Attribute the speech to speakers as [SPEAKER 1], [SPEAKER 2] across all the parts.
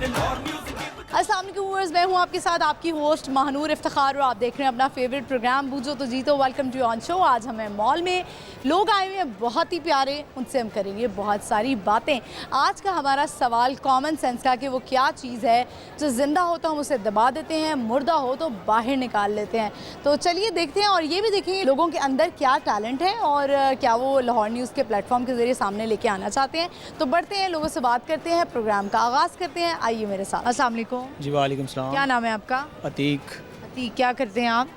[SPEAKER 1] अस्सलाम वालेकुम व्यूअर्स, मैं हूं आपके साथ आपकी होस्ट महानूर इफ्तिखार और आप देख रहे हैं अपना फेवरेट प्रोग्राम बूझो तो जीतो। Welcome to on show. आज हमें मॉल में लोग आए हुए हैं बहुत ही प्यारे, उनसे हम करेंगे बहुत सारी बातें। आज का हमारा सवाल कॉमन सेंस का कि वो क्या चीज़ है जो ज़िंदा हो तो हम उसे दबा देते हैं, मुर्दा हो तो बाहर निकाल लेते हैं। तो चलिए देखते हैं और ये भी देखेंगे लोगों के अंदर क्या टैलेंट है और क्या वो लाहौर न्यूज़ के प्लेटफॉर्म के ज़रिए सामने लेके आना चाहते हैं। तो बढ़ते हैं, लोगों से बात करते हैं, प्रोग्राम का आगाज़ करते हैं। आइए मेरे साथ। अस्सलाम वालेकुम
[SPEAKER 2] जी वालेकुम सलाम।
[SPEAKER 1] क्या नाम है आपका?
[SPEAKER 2] अतीक।
[SPEAKER 1] अतीक, क्या करते हैं आप?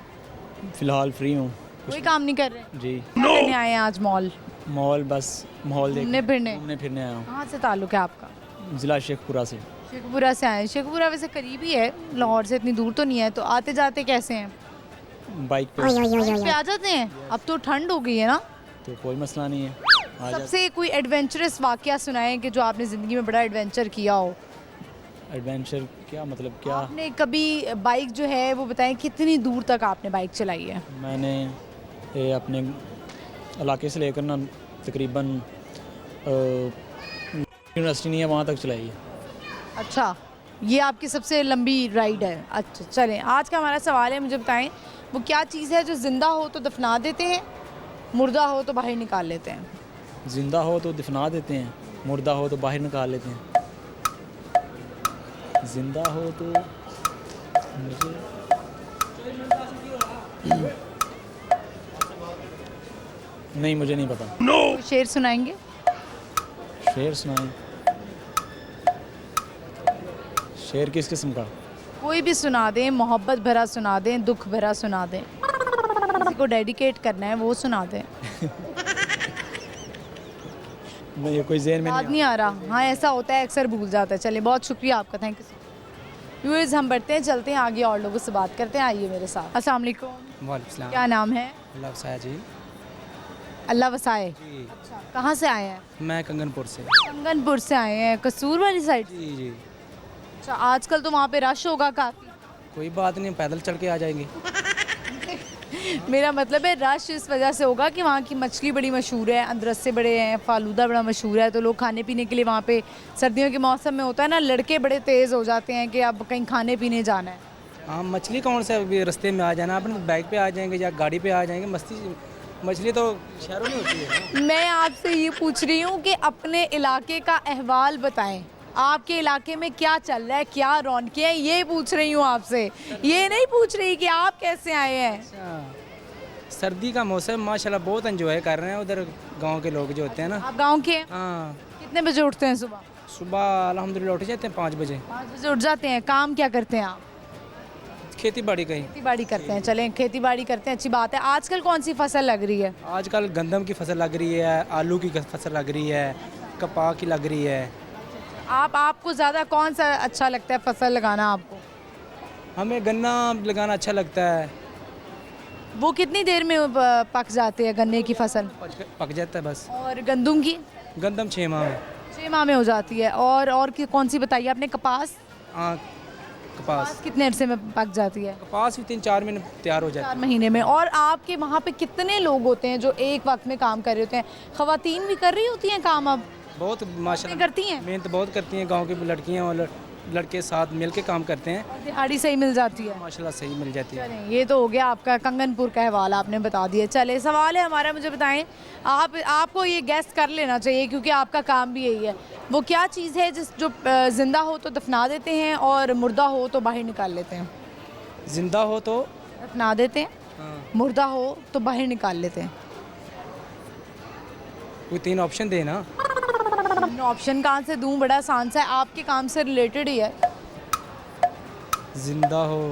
[SPEAKER 2] फ़िलहाल फ्री हूँ,
[SPEAKER 1] कोई काम नहीं कर रहे?
[SPEAKER 2] जी।
[SPEAKER 1] क्या करने आए हैं आज मॉल?
[SPEAKER 2] मॉल बस माहौल
[SPEAKER 1] घूमने फिरने?
[SPEAKER 2] घूमने फिरने आया हूँ।
[SPEAKER 1] कहाँ से ताल्लुक़ है आपका?
[SPEAKER 2] ज़िला शेखपुरा से।
[SPEAKER 1] शेखपुरा से आए हैं। शेखपुरा वैसे करीब ही है, लाहौर से इतनी दूर तो नहीं है। तो आते जाते कैसे हैं?
[SPEAKER 2] बाइक पे।
[SPEAKER 1] बाइक पे आ जाते हैं? अब तो ठंड हो गई है ना।
[SPEAKER 2] तो कोई मसला नहीं है, आ जा।
[SPEAKER 1] सबसे कोई एडवेंचरस वाकया सुनाएं कि जो आपने ज़िंदगी में बड़ा एडवेंचर किया हो।
[SPEAKER 2] एडवेंचर क्या मतलब क्या?
[SPEAKER 1] आपने कभी बाइक जो है वो बताएं कितनी दूर तक आपने बाइक चलाई है?
[SPEAKER 2] मैंने अपने इलाके से लेकर ना तकरीबन यूनिवर्सिटी नहीं है वहाँ तक चलाई है।
[SPEAKER 1] अच्छा, ये आपकी सबसे लंबी राइड है। अच्छा चलें, आज का हमारा सवाल है, मुझे बताएं वो क्या चीज़ है जो ज़िंदा हो तो दफना देते हैं, मुर्दा हो तो बाहर निकाल लेते हैं।
[SPEAKER 2] ज़िंदा हो तो दफना देते हैं, मुर्दा हो तो बाहर निकाल लेते हैं। ज़िंदा हो तो मुझे नहीं, मुझे नहीं पता।
[SPEAKER 1] कोई शेर सुनाएंगे?
[SPEAKER 2] शेर सुनाएं। शेर किस किस्म का?
[SPEAKER 1] कोई भी सुना दें, मोहब्बत भरा सुना दें, दुख भरा सुना दें, किसी को डेडिकेट करना है वो सुना दें।
[SPEAKER 2] नहीं, ये कोई ज़हन में
[SPEAKER 1] याद नहीं आ रहा। हाँ ऐसा होता है, अक्सर भूल जाता है। चलिए बहुत शुक्रिया आपका, thank you so much. Viewers हम बढ़ते हैं, चलते हैं आगे और लोगों से बात करते हैं। आइए मेरे साथ। अस्सलाम वालेकुम।
[SPEAKER 3] वालेकुम सलाम।
[SPEAKER 1] क्या नाम है?
[SPEAKER 3] अल्लाह वसाया जी।
[SPEAKER 1] अल्लाह वसाए।
[SPEAKER 3] जी,
[SPEAKER 1] अच्छा, कहाँ से आए हैं?
[SPEAKER 3] मैं कंगनपुर से।
[SPEAKER 1] कंगनपुर से आए हैं, कसूर वाली साइड।
[SPEAKER 3] जी जी,
[SPEAKER 1] अच्छा, आजकल तो वहाँ पे रश होगा काफ़ी।
[SPEAKER 3] कोई बात नहीं, पैदल चढ़ के आ जाएंगे।
[SPEAKER 1] मेरा मतलब है रश इस वजह से होगा कि वहाँ की मछली बड़ी मशहूर है, अदरसे बड़े हैं, फालूदा बड़ा मशहूर है, तो लोग खाने पीने के लिए वहाँ पे सर्दियों के मौसम में होता है ना, लड़के बड़े तेज़ हो जाते हैं कि अब कहीं खाने पीने जाना है।
[SPEAKER 3] हाँ, मछली कौन से अभी रास्ते में आ जाना, अपन बाइक पे आ जाएंगे या गाड़ी पे आ जाएंगे। मछली तो शहरों में होती है।
[SPEAKER 1] मैं आपसे ये पूछ रही हूँ कि अपने इलाके का अहवाल बताएं, आपके इलाके में क्या चल रहा है, क्या रौनकें हैं, ये पूछ रही हूँ आपसे। ये नहीं पूछ रही कि आप कैसे आए हैं।
[SPEAKER 3] अच्छा, सर्दी का मौसम माशाल्लाह बहुत एंजॉय कर रहे हैं उधर गांव के लोग जो होते हैं ना।
[SPEAKER 1] आप गाँव के हैं?
[SPEAKER 3] हाँ,
[SPEAKER 1] कितने बजे उठते हैं सुबह?
[SPEAKER 3] सुबह अल्हम्दुलिल्लाह उठ जाते हैं 5 बजे।
[SPEAKER 1] 5 बजे उठ जाते हैं। काम क्या करते हैं आप?
[SPEAKER 3] खेती बाड़ी कहीं।
[SPEAKER 1] खेती बाड़ी करते हैं। चलें, खेती बाड़ी करते हैं, अच्छी बात है। आजकल कौन सी फसल लग रही है?
[SPEAKER 3] आजकल गंदम की फसल लग रही है, आलू की फसल लग रही है, कपास की लग रही है।
[SPEAKER 1] आपको ज़्यादा कौन सा अच्छा लगता है फसल लगाना आपको?
[SPEAKER 3] हमें गन्ना लगाना अच्छा लगता है।
[SPEAKER 1] वो कितनी देर में पक जाते हैं गन्ने की फसल?
[SPEAKER 3] पक जाता है बस।
[SPEAKER 1] और गंदम की?
[SPEAKER 3] गंदम 6 माह में।
[SPEAKER 1] 6 माह में हो जाती है। और कौन सी बताइए आपने? कपास?
[SPEAKER 3] हाँ, कपास
[SPEAKER 1] कितने अरसे में पक जाती है?
[SPEAKER 3] कपास भी 3-4 महीने तैयार हो जाता
[SPEAKER 1] 4 महीने में। और आपके वहाँ पे कितने लोग होते हैं जो एक वक्त में काम कर रहे होते हैं? ख़वातीन भी कर रही होती हैं काम अब?
[SPEAKER 3] है। बहुत माशाल्लाह
[SPEAKER 1] करती हैं?
[SPEAKER 3] मेहनत बहुत करती हैं, गांव की लड़कियां और लड़के साथ मिल के काम करते हैं।
[SPEAKER 1] और दिहाड़ी सही मिल जाती है?
[SPEAKER 3] माशाल्लाह सही मिल जाती है।
[SPEAKER 1] चलें, ये तो हो गया आपका कंगनपुर का हवाला, आपने बता दिया। चले, सवाल है हमारा, मुझे बताएं, आपको ये गेस कर लेना चाहिए क्योंकि आपका काम भी यही है। वो क्या चीज़ है जो ज़िंदा हो तो दफना देते हैं और मुर्दा हो तो बाहर निकाल लेते हैं?
[SPEAKER 3] जिंदा हो तो
[SPEAKER 1] दफना देते हैं,
[SPEAKER 3] हाँ,
[SPEAKER 1] मुर्दा हो तो बाहर निकाल लेते हैं।
[SPEAKER 3] कोई 3 ऑप्शन दे ना।
[SPEAKER 1] ऑप्शन कहाँ से दूँ, बड़ा आसान सा है, आपके काम से रिलेटेड ही है।
[SPEAKER 3] जिंदा हो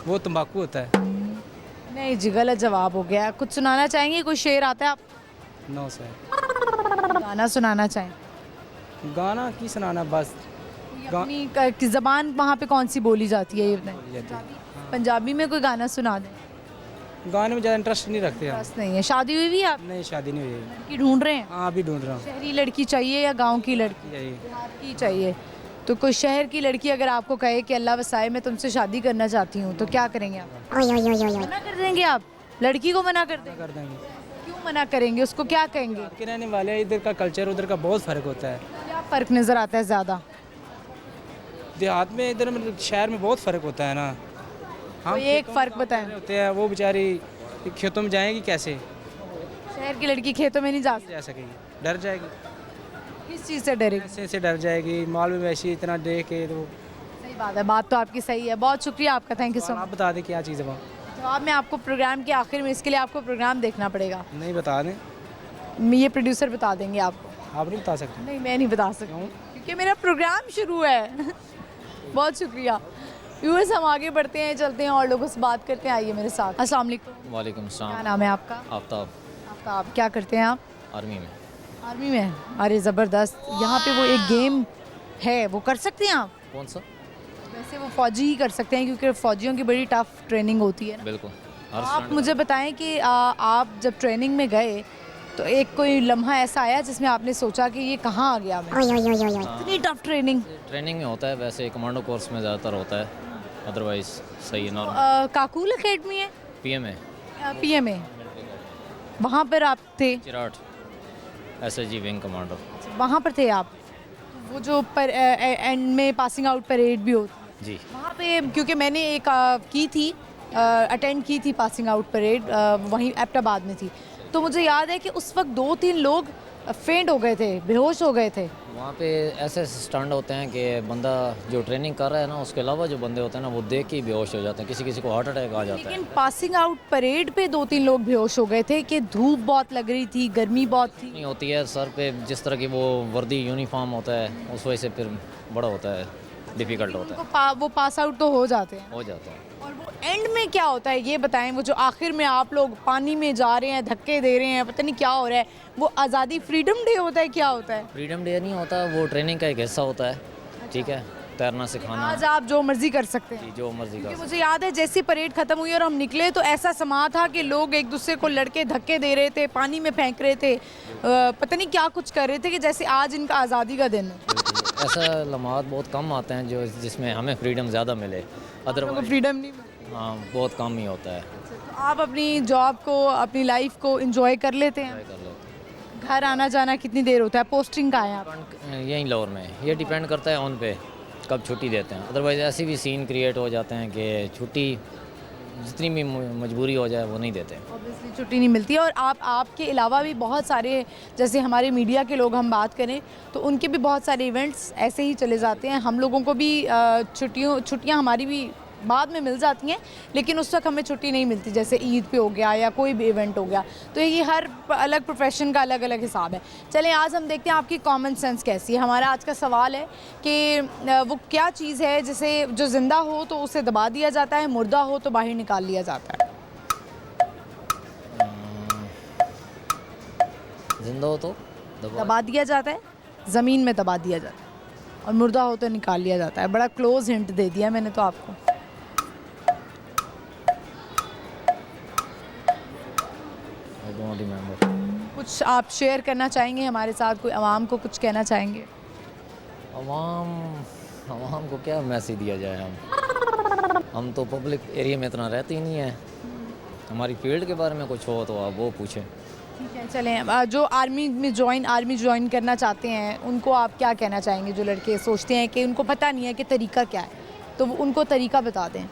[SPEAKER 3] वो तंबाकू होता है।
[SPEAKER 1] नहीं जी, गलत जवाब हो गया। कुछ सुनाना चाहेंगे? कोई शेर आता है आप?
[SPEAKER 3] 9 से
[SPEAKER 1] गाना सुनाना चाहें?
[SPEAKER 3] गाना की सुनाना बस।
[SPEAKER 1] अपनी ज़बान वहाँ पे कौन सी बोली जाती है ये बताएं?
[SPEAKER 3] बोली जाती है।
[SPEAKER 1] पंजाबी में कोई गाना सुना दें।
[SPEAKER 3] गाने में ज़्यादा इंटरेस्ट नहीं रखते हम।
[SPEAKER 1] बस नहीं है। शादी हुई भी है आप?
[SPEAKER 3] नहीं, शादी नहीं हुई।
[SPEAKER 1] लड़की ढूंढ रहे हैं?
[SPEAKER 3] हाँ, अभी ढूंढ रहा हूँ।
[SPEAKER 1] शहरी लड़की चाहिए या गांव की लड़की?
[SPEAKER 3] यही
[SPEAKER 1] की चाहिए। तो कोई शहर की लड़की अगर आपको कहे कि अल्लाह वसाए मैं तुमसे शादी करना चाहती हूँ, तो क्या करेंगे आप? मना कर देंगे आप? लड़की को मना कर देंगे?
[SPEAKER 3] कर देंगे।
[SPEAKER 1] क्यों मना करेंगे? उसको क्या कहेंगे?
[SPEAKER 3] के रहने वाले इधर का कल्चर उधर का बहुत फ़र्क होता है।
[SPEAKER 1] क्या फ़र्क नज़र आता है ज़्यादा?
[SPEAKER 3] देहात में इधर मतलब शहर में बहुत फ़र्क होता है ना।
[SPEAKER 1] कोई एक फ़र्क बताएं।
[SPEAKER 3] होते हैं वो बेचारी खेतों में जाएंगी कैसे,
[SPEAKER 1] शहर की लड़की खेतों में नहीं जा सकती,
[SPEAKER 3] जा सकेगी, डर जाएगी,
[SPEAKER 1] किस चीज़ से डरेगी?
[SPEAKER 3] ऐसे से डर जाएगी, माल में वैसे इतना देख के तो।
[SPEAKER 1] सही बात है, बात तो आपकी सही है। बहुत शुक्रिया आपका, थैंक यू सो
[SPEAKER 3] आप
[SPEAKER 1] मच।
[SPEAKER 3] बता दें क्या चीज़ है वो,
[SPEAKER 1] जवाब मैं आपको प्रोग्राम के आखिर में, इसके लिए आपको प्रोग्राम देखना पड़ेगा।
[SPEAKER 3] नहीं बता दें,
[SPEAKER 1] ये प्रोड्यूसर बता देंगे आपको।
[SPEAKER 3] आप नहीं बता सकते।
[SPEAKER 1] नहीं, मैं नहीं बता सकती क्योंकि मेरा प्रोग्राम शुरू है। बहुत शुक्रिया व्यूअर्स, हम आगे बढ़ते हैं, चलते हैं और लोगों से बात करते हैं। आइए मेरे साथ। अस्सलाम वालेकुम,
[SPEAKER 4] वालेकुम
[SPEAKER 1] क्या
[SPEAKER 4] सलाम।
[SPEAKER 1] नाम है आपका?
[SPEAKER 4] आफ्ताब,
[SPEAKER 1] आप क्या करते हैं आप?
[SPEAKER 4] आर्मी में।
[SPEAKER 1] आर्मी में? अरे ज़बरदस्त। यहाँ पे वो एक गेम है, वो कर सकते हैं आप?
[SPEAKER 4] कौन सा?
[SPEAKER 1] वैसे वो फ़ौजी ही कर सकते हैं क्योंकि फ़ौजियों की बड़ी टफ ट्रेनिंग होती है ना।
[SPEAKER 4] बिल्कुल। हर
[SPEAKER 1] आप
[SPEAKER 4] स्टैंड
[SPEAKER 1] मुझे बताएं कि आप जब ट्रेनिंग में गए तो एक कोई लम्हा ऐसा आया जिसमें आपने सोचा कि ये कहाँ आ गया मैं? इतनी टफ ट्रेनिंग।
[SPEAKER 4] ट्रेनिंग में होता है, वैसे कमांडो कोर्स में ज़्यादातर होता है, अदरवाइज सही है नॉर्मल।
[SPEAKER 1] काकूल अकेडमी है,
[SPEAKER 4] पीएम है,
[SPEAKER 1] पीएमए, वहाँ पर आप थे?
[SPEAKER 4] Cherat, SSG wing commando.
[SPEAKER 1] वहाँ पर थे आप? वो जो एंड में पासिंग आउट परेड भी होती
[SPEAKER 4] जी।
[SPEAKER 1] वहाँ पे, क्योंकि मैंने एक की थी, अटेंड की थी पासिंग आउट परेड, वहीं एबटाबाद में थी। तो मुझे याद है कि उस वक्त 2-3 लोग फेंट हो गए थे, बेहोश हो गए थे।
[SPEAKER 4] वहाँ पे ऐसे स्टंट होते हैं कि बंदा जो ट्रेनिंग कर रहा है ना, उसके अलावा जो बंदे होते हैं ना, वो देख के ही बेहोश हो जाते हैं। किसी किसी को हार्ट अटैक आ जाता है।
[SPEAKER 1] लेकिन पासिंग आउट परेड पे 2-3 लोग बेहोश हो गए थे कि धूप बहुत लग रही थी, गर्मी बहुत थी।
[SPEAKER 4] नहीं होती है सर पे, जिस तरह की वो वर्दी यूनिफॉर्म होता है, उस वजह से फिर बड़ा होता है, डिफ़िकल्ट होता है,
[SPEAKER 1] वो पास आउट तो हो जाते हैं।
[SPEAKER 4] हो जाता है।
[SPEAKER 1] और वो एंड में क्या होता है ये बताएं? वो जो आखिर में आप लोग पानी में जा रहे हैं, धक्के दे रहे हैं, पता नहीं क्या हो रहा है, वो आज़ादी फ्रीडम डे होता है, क्या होता है?
[SPEAKER 4] फ्रीडम डे नहीं होता, वो ट्रेनिंग का एक हिस्सा होता है। ठीक है, तैरना सिखाना।
[SPEAKER 1] आज आप जो मर्जी कर सकते हैं।
[SPEAKER 4] जी, जो मर्जी का।
[SPEAKER 1] क्योंकि मुझे याद है जैसी परेड खत्म हुई और हम निकले तो ऐसा समा था कि लोग एक दूसरे को लड़के धक्के दे रहे थे, पानी में फेंक रहे थे, पता नहीं क्या कुछ कर रहे थे कि जैसे आज इनका आज़ादी का दिन है।
[SPEAKER 4] ऐसा लम्हात बहुत कम आते हैं जो जिसमें हमें फ्रीडम ज़्यादा मिले, अदरवाइज
[SPEAKER 1] फ्रीडम नहीं मिली।
[SPEAKER 4] हाँ बहुत कम ही होता है।
[SPEAKER 1] तो आप अपनी जॉब को, अपनी लाइफ को एंजॉय कर लेते हैं?
[SPEAKER 4] कर लेते
[SPEAKER 1] घर आना जाना कितनी देर होता है? पोस्टिंग का है आप?
[SPEAKER 4] हैं। यहीं लाहौर में, ये डिपेंड करता है ऑन पे कब छुट्टी देते हैं। अदरवाइज ऐसे भी सीन क्रिएट हो जाते हैं कि छुट्टी जितनी भी मजबूरी हो जाए वो नहीं देते।
[SPEAKER 1] ऑब्वियसली छुट्टी नहीं मिलती है। और आपके अलावा भी बहुत सारे, जैसे हमारे मीडिया के लोग हम बात करें तो उनके भी बहुत सारे इवेंट्स ऐसे ही चले जाते हैं। हम लोगों को भी छुट्टियां हमारी भी बाद में मिल जाती हैं, लेकिन उस वक्त हमें छुट्टी नहीं मिलती, जैसे ईद पे हो गया या कोई भी इवेंट हो गया। तो ये हर अलग प्रोफेशन का अलग अलग हिसाब है। चलें आज हम देखते हैं आपकी कॉमन सेंस कैसी है। हमारा आज का सवाल है कि वो क्या चीज़ है जिसे जो ज़िंदा हो तो उसे दबा दिया जाता है, मुर्दा हो तो बाहर निकाल लिया जाता है?
[SPEAKER 4] जिंदा हो तो
[SPEAKER 1] दबा दिया जाता है, ज़मीन में दबा दिया जाता है, और मुर्दा हो तो निकाल लिया जाता है। बड़ा क्लोज हिंट दे दिया मैंने तो आपको।
[SPEAKER 4] I don't remember.
[SPEAKER 1] कुछ आप शेयर करना चाहेंगे हमारे साथ? कोई आवाम को कुछ कहना चाहेंगे?
[SPEAKER 4] आवाम को क्या मैसेज दिया जाए? हम तो पब्लिक एरिया में इतना रहते ही नहीं है। हमारी फील्ड के बारे में कुछ हो तो आप वो पूछें।
[SPEAKER 1] ठीक है, चलें। जो आर्मी ज्वाइन करना चाहते हैं उनको आप क्या कहना चाहेंगे? जो लड़के सोचते हैं कि उनको पता नहीं है कि तरीका क्या है, तो उनको तरीका बता दें।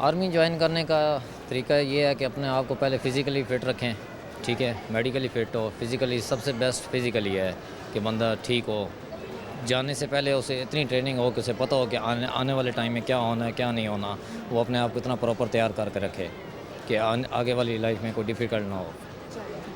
[SPEAKER 4] आर्मी ज्वाइन करने का तरीका ये है कि अपने आप को पहले फ़िज़िकली फ़िट रखें। ठीक है, मेडिकली फ़िट हो। फिज़िकली सबसे बेस्ट फिज़िकली है कि बंदा ठीक हो। जाने से पहले उसे इतनी ट्रेनिंग हो कि उसे पता हो कि आने वाले टाइम में क्या होना है, क्या नहीं होना। वो अपने आप को इतना प्रॉपर तैयार करके रखे कि आगे वाली लाइफ में कोई डिफ़िकल्ट ना हो।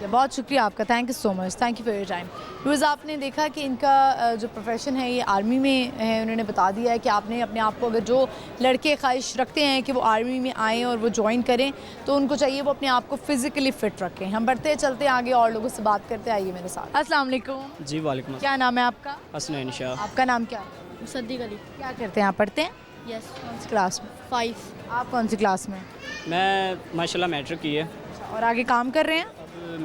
[SPEAKER 1] बहुत शुक्रिया आपका, thank you so much, thank you for your time. Viewers, आपने देखा कि इनका जो प्रोफेशन है ये आर्मी में है। उन्होंने बता दिया है कि आपने अपने आप को, अगर जो लड़के ख्वाहिश रखते हैं कि वो आर्मी में आएँ और वो ज्वाइन करें, तो उनको चाहिए वो अपने आप को फ़िज़िकली फ़िट रखें। हम बढ़ते चलते आगे और लोगों से बात करते, आइए मेरे साथ। अस्सलाम वालेकुम।
[SPEAKER 5] जी वालेकुम।
[SPEAKER 1] क्या नाम है आपका?
[SPEAKER 5] हसनैन शाह।
[SPEAKER 1] आपका नाम क्या है?
[SPEAKER 6] मुसद्दिक अली।
[SPEAKER 1] क्या करते हैं आप? पढ़ते हैं?
[SPEAKER 6] यस।
[SPEAKER 1] कौन सी क्लास में?
[SPEAKER 6] 5।
[SPEAKER 1] आप कौन सी क्लास में?
[SPEAKER 5] मैं माशाल्लाह मैट्रिक की है।
[SPEAKER 1] और आगे काम कर रहे हैं?
[SPEAKER 5] अब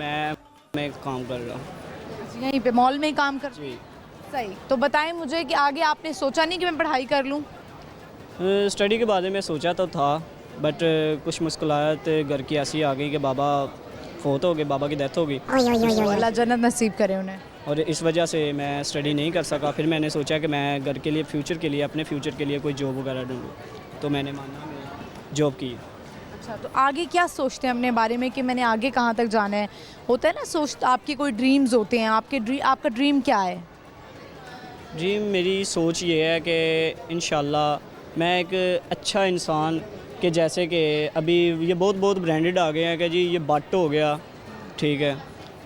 [SPEAKER 5] मैं काम कर रहा हूँ।
[SPEAKER 1] यहीं पे मॉल में ही काम कर?
[SPEAKER 5] जी।
[SPEAKER 1] सही। तो बताएं मुझे कि आगे आपने सोचा नहीं कि मैं पढ़ाई कर लूँ?
[SPEAKER 5] स्टडी के बारे में सोचा तो था, बट कुछ मुश्किलात घर की ऐसी आ गई कि बाबा फोत हो गए, बाबा की डेथ हो गई
[SPEAKER 1] अल्लाह जन्नत नसीब करे उन्हें।
[SPEAKER 5] और इस वजह से मैं स्टडी नहीं कर सका। फिर मैंने सोचा कि मैं घर के लिए, फ्यूचर के लिए, अपने फ्यूचर के लिए कोई जॉब वगैरह ढूंढूँ, तो मैंने माना मैं जॉब की।
[SPEAKER 1] अच्छा, तो आगे क्या सोचते हैं अपने बारे में कि मैंने आगे कहाँ तक जाना है? होता है ना, आपके कोई ड्रीम्स होते हैं, आपका ड्रीम क्या है?
[SPEAKER 5] जी, मेरी सोच ये है कि इंशाल्लाह मैं एक अच्छा इंसान के जैसे कि अभी ये बहुत ब्रांडेड आ गए हैं कि जी ये बट हो गया, ठीक है,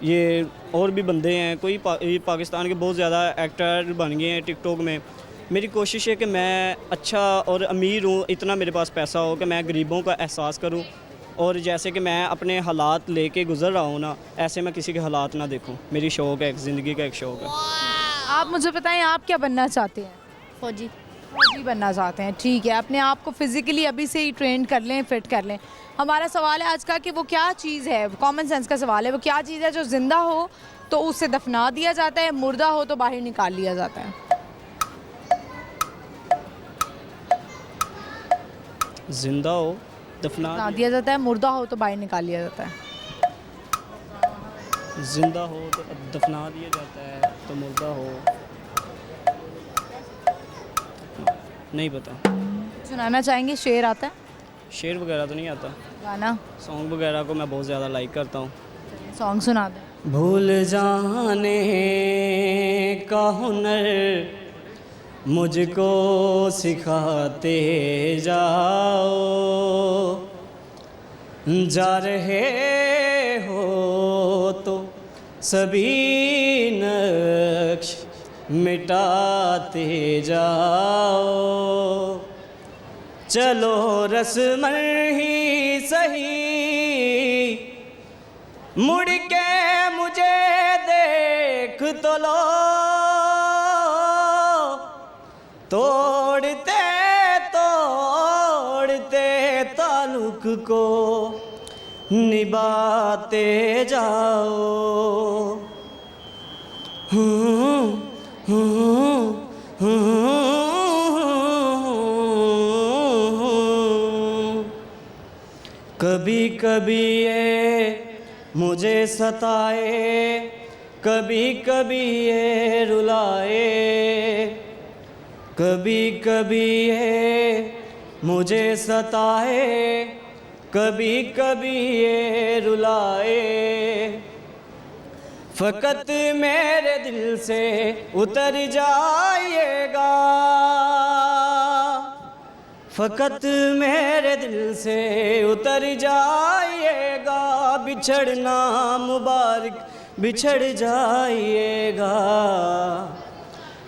[SPEAKER 5] ये और भी बंदे हैं, कोई ये पाकिस्तान के बहुत ज़्यादा एक्टर बन गए हैं टिकटॉक में। मेरी कोशिश है कि मैं अच्छा और अमीर हूँ, इतना मेरे पास पैसा हो कि मैं गरीबों का एहसास करूँ, और जैसे कि मैं अपने हालात लेके गुज़र रहा हूँ ना, ऐसे मैं किसी के हालात ना देखूँ। मेरी शौक़ है, एक ज़िंदगी का एक शौक़ है।
[SPEAKER 1] आप मुझे बताएं, आप क्या बनना चाहते हैं?
[SPEAKER 6] फौजी।
[SPEAKER 1] फौजी बनना चाहते हैं, ठीक है। अपने आप को फिज़िकली अभी से ही ट्रेन कर लें, फिट कर लें। हमारा सवाल है आज का कि वो क्या चीज़ है, कॉमन सेंस का सवाल है, वो क्या चीज़ है जो ज़िंदा हो तो उसे दफना दिया जाता है, मुर्दा हो तो बाहर निकाल लिया जाता है?
[SPEAKER 5] ज़िंदा हो दफना
[SPEAKER 1] दिया जाता है, मुर्दा हो तो बाहर निकाल लिया जाता है।
[SPEAKER 5] ज़िंदा हो तो दफना दिया जाता है, तो मुर्दा हो नहीं पता।
[SPEAKER 1] सुनाना चाहेंगे? शेर आता है?
[SPEAKER 5] शेर वगैरह तो नहीं आता।
[SPEAKER 1] गाना,
[SPEAKER 5] सॉन्ग वगैरह को मैं बहुत ज़्यादा लाइक करता हूँ।
[SPEAKER 1] सॉन्ग सुना दें।
[SPEAKER 5] भूल जाने का हुनर मुझको सिखाते जाओ, जा रहे हो तो सभी नक्श मिटाते जाओ, चलो रस्म ही सही मुड़ के मुझे देख तो लो, तोड़ते तोड़ते ताल्लुक को निभाते जाओ। कभी कभी ये मुझे सताए, कभी कभी ये रुलाए, कभी कभी ये मुझे सताए, कभी कभी ये रुलाए, फ़कत मेरे दिल से उतर जाइएगा, फ़कत मेरे दिल से उतर जाइएगा, बिछड़ना मुबारक बिछड़ जाइएगा।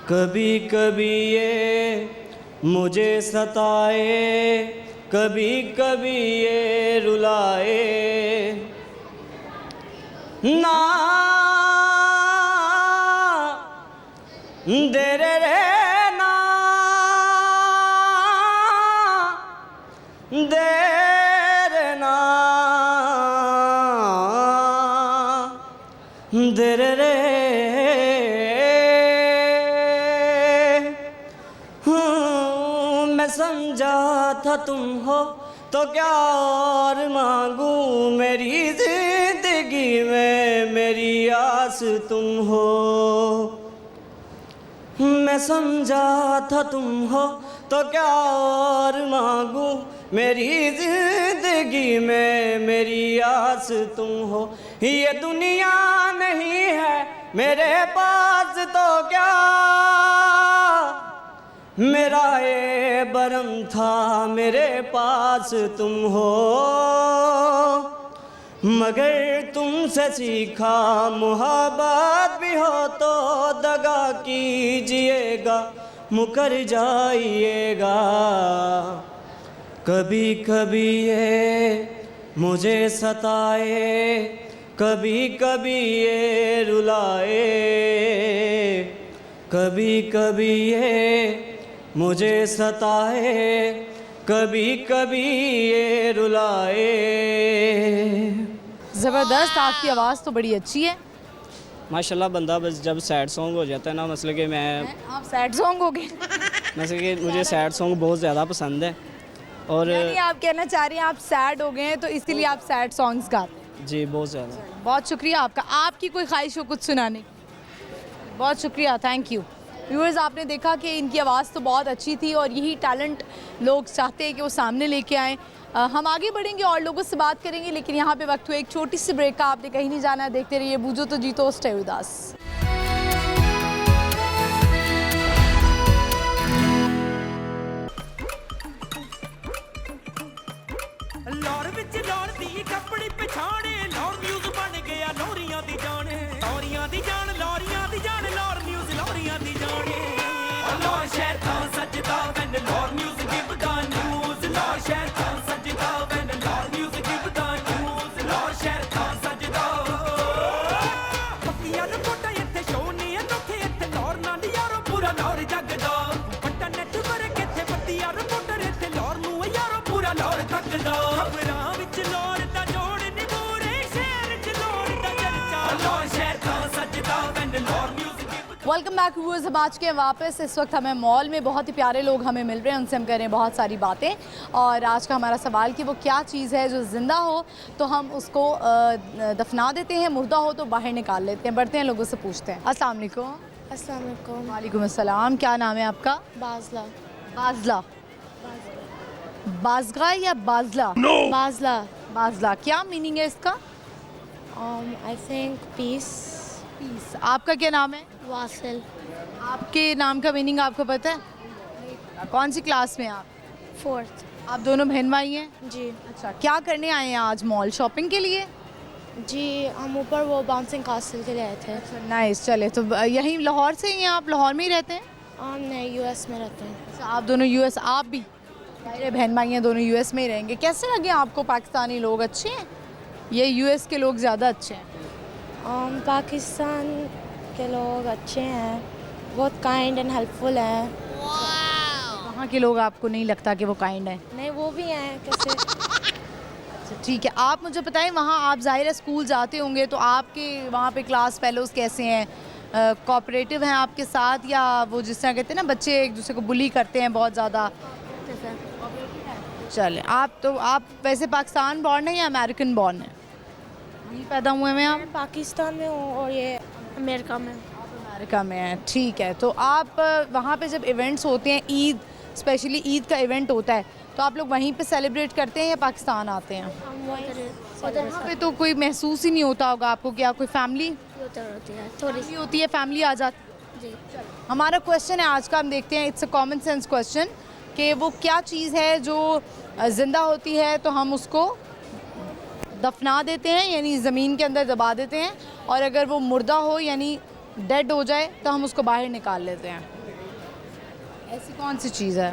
[SPEAKER 5] कभी कभी ये मुझे सताए, कभी कभी ये रुलाए, ना दे रे ना देर ना देर रे, मैं समझा था तुम हो तो क्या और मांगूं, मेरी जिंदगी में मेरी आस तुम हो। मैं समझा था तुम हो तो क्या और मांगूं, मेरी जिंदगी में मेरी आस तुम हो। ये दुनिया नहीं है मेरे पास तो क्या, मेरा ये बरम था मेरे पास तुम हो। मगर तुमसे सीखा मोहब्बत भी हो तो दगा कीजिएगा, मुकर जाइएगा। कभी कभी ये मुझे सताए, कभी कभी ये रुलाए, कभी कभी ये मुझे सताए, कभी कभी ये रुलाए।
[SPEAKER 1] ज़बरदस्त, आपकी आवाज़ तो बड़ी अच्छी है।
[SPEAKER 5] माशाल्लाह। बंदा बस जब सैड सॉन्ग हो जाता है ना, मतलब कि मैं
[SPEAKER 1] आप सैड सॉन्ग हो गए?
[SPEAKER 5] मतलब कि मुझे सैड सॉन्ग बहुत ज़्यादा पसंद है। और
[SPEAKER 1] यानी आप कहना चाह रही हैं आप सैड हो गए हैं तो इसीलिए आप सैड सॉन्ग्स गाते हैं?
[SPEAKER 5] जी बहुत ज़्यादा।
[SPEAKER 1] बहुत शुक्रिया आपका। आपकी कोई ख्वाहिश हो कुछ सुनाने की? बहुत शुक्रिया, थैंक यू। व्यूअर्स, आपने देखा कि इनकी आवाज़ तो बहुत अच्छी थी और यही टैलेंट लोग चाहते हैं कि वो सामने लेके आएँ। हम आगे बढ़ेंगे और लोगों से बात करेंगे, लेकिन यहाँ पे वक्त हुआ एक छोटी सी ब्रेक का। आपने कहीं नहीं जाना है, देखते रहिए बूझो तो जीतो, स्टे विद अस।
[SPEAKER 6] लौर विच लौर दी कपड़ी पछाणे लौर न्यूज़ बन गया लोरियां दी जान लौरियां दी जान लौर न्यूज़ लौरियां दी जाने लौर शहर था सजदा वैन Laur news give the news Laur शहर था सजदा वैन Laur news give the news Laur शहर था सजदा पक्कियां रिपोर्टां इत्थे शो नहीं अनोखे इत्थे लौर नाल यारो पूरा लौर जगदा बट्टा नेटवर्क इत्थे पत्तियां रिपोर्टर इत्थे लौर नूं यारो पूरा लौर तकदा खबरां विच लौर दा जोड़ नी पूरे शहर च लौर दा चर्चा लौर शहर था सजदा वैन Laur news
[SPEAKER 1] welcome back viewers, हम आ चुके हैं वापस। इस वक्त हमें मॉल में बहुत ही प्यारे लोग हमें मिल रहे हैं, उनसे हम कर रहे हैं बहुत सारी बातें। और आज का हमारा सवाल कि वो क्या चीज़ है जो ज़िंदा हो तो हम उसको दफना देते हैं, मुर्दा हो तो बाहर निकाल लेते हैं। बढ़ते हैं, लोगों से पूछते हैं। अस्सलाम वालेकुम।
[SPEAKER 7] अस्सलाम वालेकुम।
[SPEAKER 1] वालेकुम अस्सलाम। क्या नाम है आपका?
[SPEAKER 7] बाज़ला।
[SPEAKER 1] बाज़ला। बाज़गा या बाज़ला?
[SPEAKER 7] बाज़ला।
[SPEAKER 1] बाज़ला। क्या मीनिंग है इसका?
[SPEAKER 7] I think peace.
[SPEAKER 1] पीस। आपका क्या नाम है?
[SPEAKER 7] वासिल।
[SPEAKER 1] आपके नाम का मीनिंग आपको पता है? कौन सी क्लास में हैं आप?
[SPEAKER 7] 4th।
[SPEAKER 1] आप दोनों बहन भाई हैं?
[SPEAKER 7] जी
[SPEAKER 1] अच्छा, क्या करने आए हैं आज मॉल? शॉपिंग के लिए?
[SPEAKER 7] जी, हम ऊपर वो बाउंसिंग कास्टल के लिए आए थे।
[SPEAKER 1] नाइस। चले, तो यहीं लाहौर से ही हैं आप? लाहौर में ही रहते हैं?
[SPEAKER 7] हम नहीं, यूएस में रहते हैं।
[SPEAKER 1] अच्छा, आप दोनों यूएस? आप भी? मेरे बहन भाई हैं, दोनों यूएस में ही रहेंगे। कैसे लगे आपको पाकिस्तानी लोग? अच्छे हैं? ये यूएस के लोग ज़्यादा अच्छे हैं?
[SPEAKER 7] पाकिस्तान के लोग अच्छे हैं, बहुत काइंड एंड हेल्पफुल हैं।
[SPEAKER 1] वहाँ के लोग आपको नहीं लगता कि वो काइंड है?
[SPEAKER 7] नहीं, वो भी हैं कैसे।
[SPEAKER 1] अच्छा, ठीक है। आप मुझे बताएं, वहाँ आप ज़ाहिर है स्कूल जाते होंगे, तो आपके वहाँ पे क्लास फेलोज़ कैसे हैं? कोऑपरेटिव हैं आपके साथ, या वो जिस तरह कहते हैं ना बच्चे एक दूसरे को बुली करते हैं बहुत ज़्यादा? चले, आप वैसे पाकिस्तान बॉर्न है या अमेरिकन बॉर्न है? वहीं पैदा हुए हैं आप?
[SPEAKER 7] मैं पाकिस्तान में हूँ और ये अमेरिका में।
[SPEAKER 1] अमेरिका में है, ठीक है। तो आप वहाँ पे जब इवेंट्स होते हैं, ईद स्पेशली ईद का इवेंट होता है, तो आप लोग वहीं पे सेलिब्रेट करते हैं या पाकिस्तान आते हैं?
[SPEAKER 7] हम वहीं
[SPEAKER 1] वहाँ पे तो कोई महसूस ही नहीं होता होगा आपको कि आप कोई फैमिली
[SPEAKER 7] होती है थोड़ी सी।
[SPEAKER 1] होती है, फैमिली आ जाती?
[SPEAKER 7] जी।
[SPEAKER 1] हमारा क्वेश्चन है आज का, हम देखते हैं, it's a common sense question, कि वो क्या चीज़ है जो ज़िंदा होती है तो हम उसको दफना देते हैं, यानी ज़मीन के अंदर दबा देते हैं, और अगर वो मुर्दा हो यानी डेड हो जाए तो हम उसको बाहर निकाल लेते हैं। ऐसी कौन सी चीज़ है?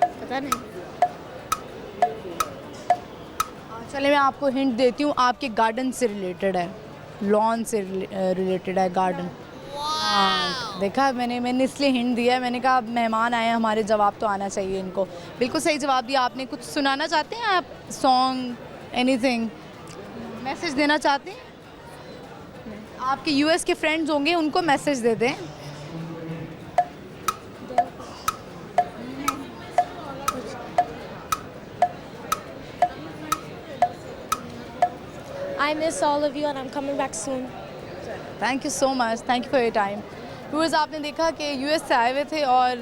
[SPEAKER 7] पता नहीं।
[SPEAKER 1] चले, मैं आपको हिंट देती हूँ, आपके गार्डन से रिलेटेड है, लॉन से रिलेटेड है गार्डन। हाँ, देखा, मैंने इसलिए हिंट दिया है। मैंने कहा अब मेहमान आए हैं हमारे, जवाब तो आना चाहिए इनको। बिल्कुल सही जवाब दिया आपने। कुछ सुनाना चाहते हैं आप? सॉन्ग, एनीथिंग, मैसेज देना चाहते हैं? आपके यूएस के फ्रेंड्स होंगे, उनको मैसेज दे दें।
[SPEAKER 7] I miss all of you and I'm coming back soon.
[SPEAKER 1] Thank you so much, thank you for your time. Viewers, आपने देखा कि यूएस से आए हुए थे और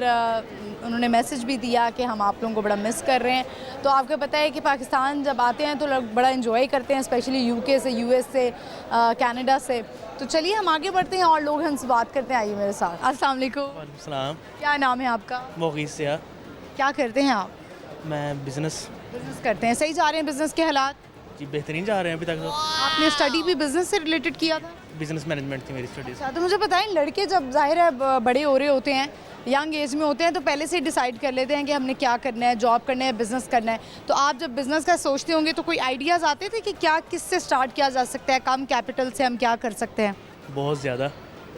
[SPEAKER 1] उन्होंने मैसेज भी दिया कि हम आप लोगों को बड़ा मिस कर रहे हैं। तो आपको पता है कि पाकिस्तान जब आते हैं तो लोग बड़ा एंजॉय करते हैं, स्पेशली यूके से, यूएस से, कनाडा से। तो चलिए हम आगे बढ़ते हैं और लोग हमसे बात करते हैं। आइए मेरे साथ। अस्सलाम वालेकुम।
[SPEAKER 8] सलाम।
[SPEAKER 1] क्या नाम है आपका?
[SPEAKER 8] मोगीस से।
[SPEAKER 1] क्या करते हैं आप?
[SPEAKER 8] मैं बिज़नेस
[SPEAKER 1] करते हैं। सही जा रहे हैं बिज़नेस के हालात?
[SPEAKER 8] जी बेहतरीन जा रहे हैं अभी तक तो।
[SPEAKER 1] आपने स्टडी भी बिज़नेस से रिलेटेड किया था?
[SPEAKER 8] बिज़नेस मैनेजमेंट थी मेरी स्टडीज़।
[SPEAKER 1] अच्छा, तो मुझे बताएं, लड़के जब ज़ाहिर है बड़े हो रहे होते हैं, यंग एज में होते हैं, तो पहले से डिसाइड कर लेते हैं कि हमने क्या करना है, जॉब करना है, बिज़नेस करना है। तो आप जब बिज़नेस का सोचते होंगे तो कोई आइडियाज़ आते थे कि क्या, किससे स्टार्ट किया जा सकता है, कम कैपिटल से हम क्या कर सकते हैं?
[SPEAKER 8] बहुत ज़्यादा।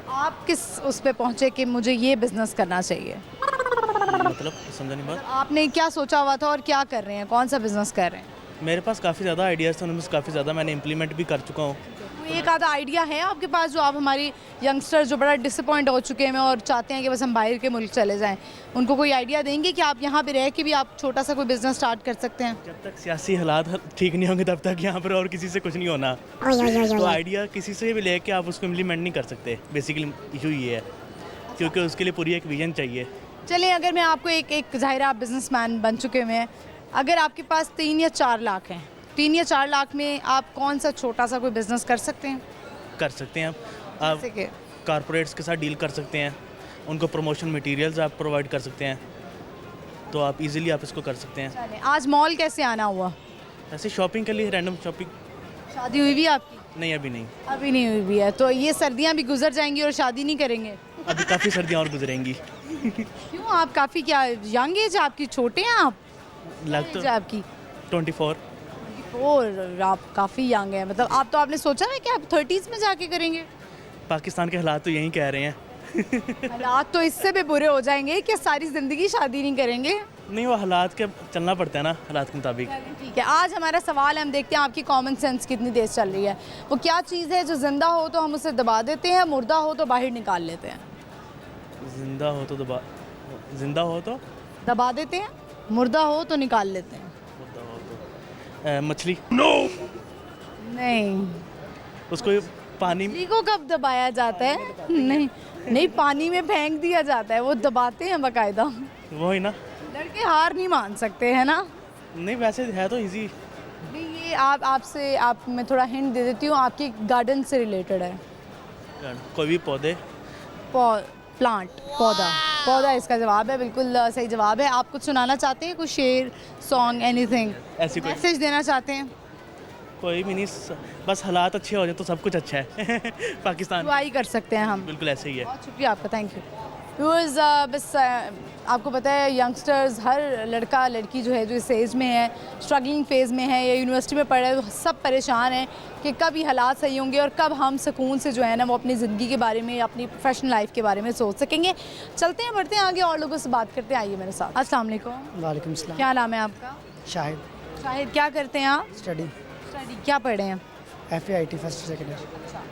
[SPEAKER 1] आप किस उस पे पहुँचे कि मुझे ये बिज़नेस करना चाहिए?
[SPEAKER 8] मतलब समझा नहीं बात।
[SPEAKER 1] आपने क्या सोचा हुआ था और क्या कर रहे हैं, कौन सा बिज़नेस कर रहे हैं?
[SPEAKER 8] मेरे पास काफ़ी ज़्यादा आइडियाज़ थे, उनमें से काफ़ी ज़्यादा मैंने इम्प्लीमेंट भी कर चुका हूँ।
[SPEAKER 1] कोई एक आधा आइडिया है आपके पास जो आप हमारी यंगस्टर्स जो बड़ा डिसअपॉइंट हो चुके हैं और चाहते हैं कि बस हम बाहर के मुल्क चले जाएं, उनको कोई आइडिया देंगे कि आप यहाँ पे रह के भी आप छोटा सा कोई बिजनेस स्टार्ट कर सकते हैं?
[SPEAKER 8] जब तक सियासी हालात ठीक नहीं होंगे तब तक यहाँ पर और किसी से कुछ नहीं होना। तो आइडिया किसी से भी लेके आप उसको इम्प्लीमेंट नहीं कर सकते। बेसिकली इशू ये है, क्योंकि उसके लिए पूरी एक विजन चाहिए।
[SPEAKER 1] चलिए, अगर मैं आपको एक ज़ाहिर आप बिजनेसमैन बन चुके हुए हैं, अगर आपके पास 3 या 4 लाख हैं, 3 या 4 लाख में आप कौन सा छोटा सा कोई बिजनेस कर सकते हैं?
[SPEAKER 8] कर सकते हैं आप
[SPEAKER 1] जैसे कि
[SPEAKER 8] कारपोरेट्स के साथ डील कर सकते हैं, उनको प्रमोशन मटेरियल्स आप प्रोवाइड कर सकते हैं, तो आप इजीली आप इसको कर सकते हैं।
[SPEAKER 1] चलें, आज मॉल कैसे आना हुआ?
[SPEAKER 8] ऐसे शॉपिंग के लिए, रैंडम शॉपिंग।
[SPEAKER 1] शादी हुई भी आपकी?
[SPEAKER 8] नहीं, अभी नहीं।
[SPEAKER 1] अभी नहीं हुई भी है, तो ये सर्दियाँ भी गुजर जाएंगी और शादी नहीं करेंगे?
[SPEAKER 8] अभी काफ़ी सर्दियाँ और गुजरेंगी।
[SPEAKER 1] क्यों, आप काफ़ी क्या यंग एज आपकी, छोटे हैं आप?
[SPEAKER 8] लग
[SPEAKER 1] एज
[SPEAKER 8] तो
[SPEAKER 1] आपकी
[SPEAKER 8] 24।
[SPEAKER 1] और आप काफ़ी यंग हैं, मतलब आप तो आपने सोचा है कि आप 30s में जाके करेंगे?
[SPEAKER 8] पाकिस्तान के हालात तो यही कह रहे हैं।
[SPEAKER 1] हालात तो इससे भी बुरे हो जाएंगे कि सारी ज़िंदगी शादी नहीं करेंगे।
[SPEAKER 8] नहीं, वो हालात के चलना पड़ता है ना, हालात के मुताबिक।
[SPEAKER 1] ठीक है, आज हमारा सवाल है, हम देखते हैं आपकी कॉमन सेंस कितनी तेज़ चल रही है। वो क्या चीज़ है जो ज़िंदा हो तो हम उसे दबा देते हैं, मुर्दा हो तो बाहर निकाल लेते हैं?
[SPEAKER 8] जिंदा हो तो जिंदा हो तो
[SPEAKER 1] दबा देते हैं, मुर्दा हो तो निकाल लेते हैं।
[SPEAKER 8] मछली।
[SPEAKER 1] नहीं,
[SPEAKER 8] उसको पानी में
[SPEAKER 1] मछली को कब दबाया जाता है? नहीं नहीं, पानी में फेंक दिया जाता है, वो दबाते हैं बाकायदा।
[SPEAKER 8] वो ही ना।
[SPEAKER 1] लड़के हार नहीं मान सकते हैं ना?
[SPEAKER 8] नहीं, वैसे है तो इजी।
[SPEAKER 1] नहीं, ये आप मैं थोड़ा हिंट दे देती हूँ, आपके गार्डन से रिलेटेड है।
[SPEAKER 8] कोई भी पौधे।
[SPEAKER 1] प्लांट, पौधा इसका जवाब है, बिल्कुल सही जवाब है। आप कुछ सुनाना चाहते हैं, कुछ शेर, सॉन्ग, एनीथिंग,
[SPEAKER 8] ऐसी कोई
[SPEAKER 1] मैसेज देना चाहते हैं?
[SPEAKER 8] कोई भी नहीं, बस हालात अच्छे हो जाए तो सब कुछ अच्छा है। पाकिस्तान
[SPEAKER 1] दुआ ही कर सकते हैं हम।
[SPEAKER 8] बिल्कुल ऐसे ही है।
[SPEAKER 1] बहुत शुक्रिया आपका, थैंक यू। व्यूअर्स, बस आपको पता है यंगस्टर्स, हर लड़का लड़की जो है जो इस एज में है, स्ट्रगलिंग फेज़ में है या यूनिवर्सिटी में पढ़ रहे हैं, तो सब परेशान हैं कि कब ये हालात सही होंगे और कब हम सुकून से जो है ना वो अपनी ज़िंदगी के बारे में, अपनी प्रोफेशनल लाइफ के बारे में सोच सकेंगे। चलते हैं, बढ़ते हैं आगे और लोगों से बात करते हैं, आइए मेरे साथ। अस्सलाम वालेकुम।
[SPEAKER 9] वालेकुम सलाम।
[SPEAKER 1] क्या नाम है आपका?
[SPEAKER 9] शाहिद।
[SPEAKER 1] शाहिद, क्या करते हैं आप?
[SPEAKER 9] स्टडी।
[SPEAKER 1] क्या पढ़ रहे हैं?
[SPEAKER 9] FAIT first second year.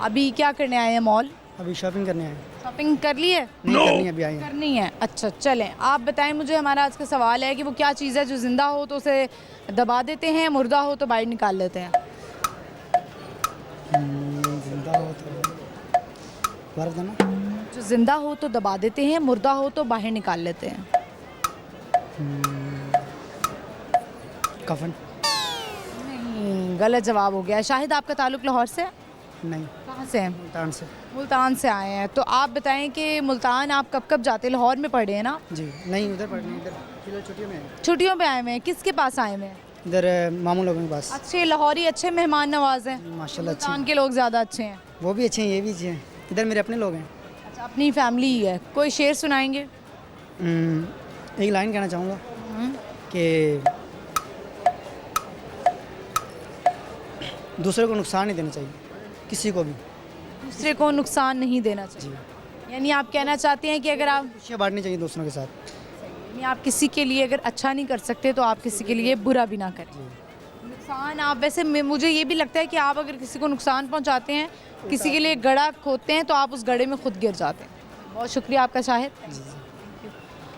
[SPEAKER 1] अभी क्या करने आए हैं मॉल?
[SPEAKER 9] अभी शॉपिंग करने आए।
[SPEAKER 1] शॉपिंग कर ली है?
[SPEAKER 9] नहीं करनी है, अभी आए हैं।
[SPEAKER 1] करनी है, अच्छा। चलें, आप बताएं मुझे, हमारा आज का सवाल है कि वो क्या चीज़ है जो ज़िंदा हो तो उसे दबा देते हैं, मुर्दा हो तो बाहर निकाल लेते हैं?
[SPEAKER 9] जिंदा हो तो बाहर देना।
[SPEAKER 1] जो ज़िंदा हो तो दबा देते हैं, मुर्दा हो तो बाहर निकाल लेते हैं।
[SPEAKER 9] कफन।
[SPEAKER 1] नहीं, गलत जवाब हो गया। शाहिद, आपका ताल्लुक़ लाहौर से है?
[SPEAKER 9] नहीं।
[SPEAKER 1] कहाँ से हैं?
[SPEAKER 9] मुल्तान से।
[SPEAKER 1] मुल्तान से आए हैं, तो आप बताएं कि मुल्तान आप कब कब जाते हैं? लाहौर में पढ़े हैं ना?
[SPEAKER 9] जी नहीं, उधर पढ़ने, इधर फिलहाल छुट्टियों में आए।
[SPEAKER 1] छुट्टियों पे आए हुए हैं, किसके पास आए हुए हैं?
[SPEAKER 9] इधर मामू लोगों के पास।
[SPEAKER 1] अच्छे लाहौरी, अच्छे मेहमान नवाज हैं
[SPEAKER 9] माशाल्लाह अच्छे
[SPEAKER 1] मुल्तान के लोग, ज़्यादा अच्छे हैं।
[SPEAKER 9] वो भी अच्छे हैं, ये भी अच्छे हैं। इधर मेरे अपने लोग हैं।
[SPEAKER 1] अच्छा, अपनी फैमिली ही है। कोई शेर सुनाएंगे?
[SPEAKER 9] एक लाइन कहना चाहूँगा कि दूसरे को नुकसान नहीं देना चाहिए, किसी को भी।
[SPEAKER 1] दूसरे को नुकसान नहीं देना चाहिए, यानी आप कहना चाहते हैं कि अगर आप
[SPEAKER 9] खुशियाँ बांटनी चाहिए दूसरों के साथ।
[SPEAKER 1] यानी आप किसी के लिए अगर अच्छा नहीं कर सकते तो आप किसी के लिए बुरा भी ना करें। नुकसान आप वैसे मुझे ये भी लगता है कि आप अगर किसी को नुकसान पहुंचाते हैं, किसी के लिए गड़ा खोदते हैं, तो आप उस गड्ढे में खुद गिर जाते हैं। बहुत शुक्रिया आपका शाहिद।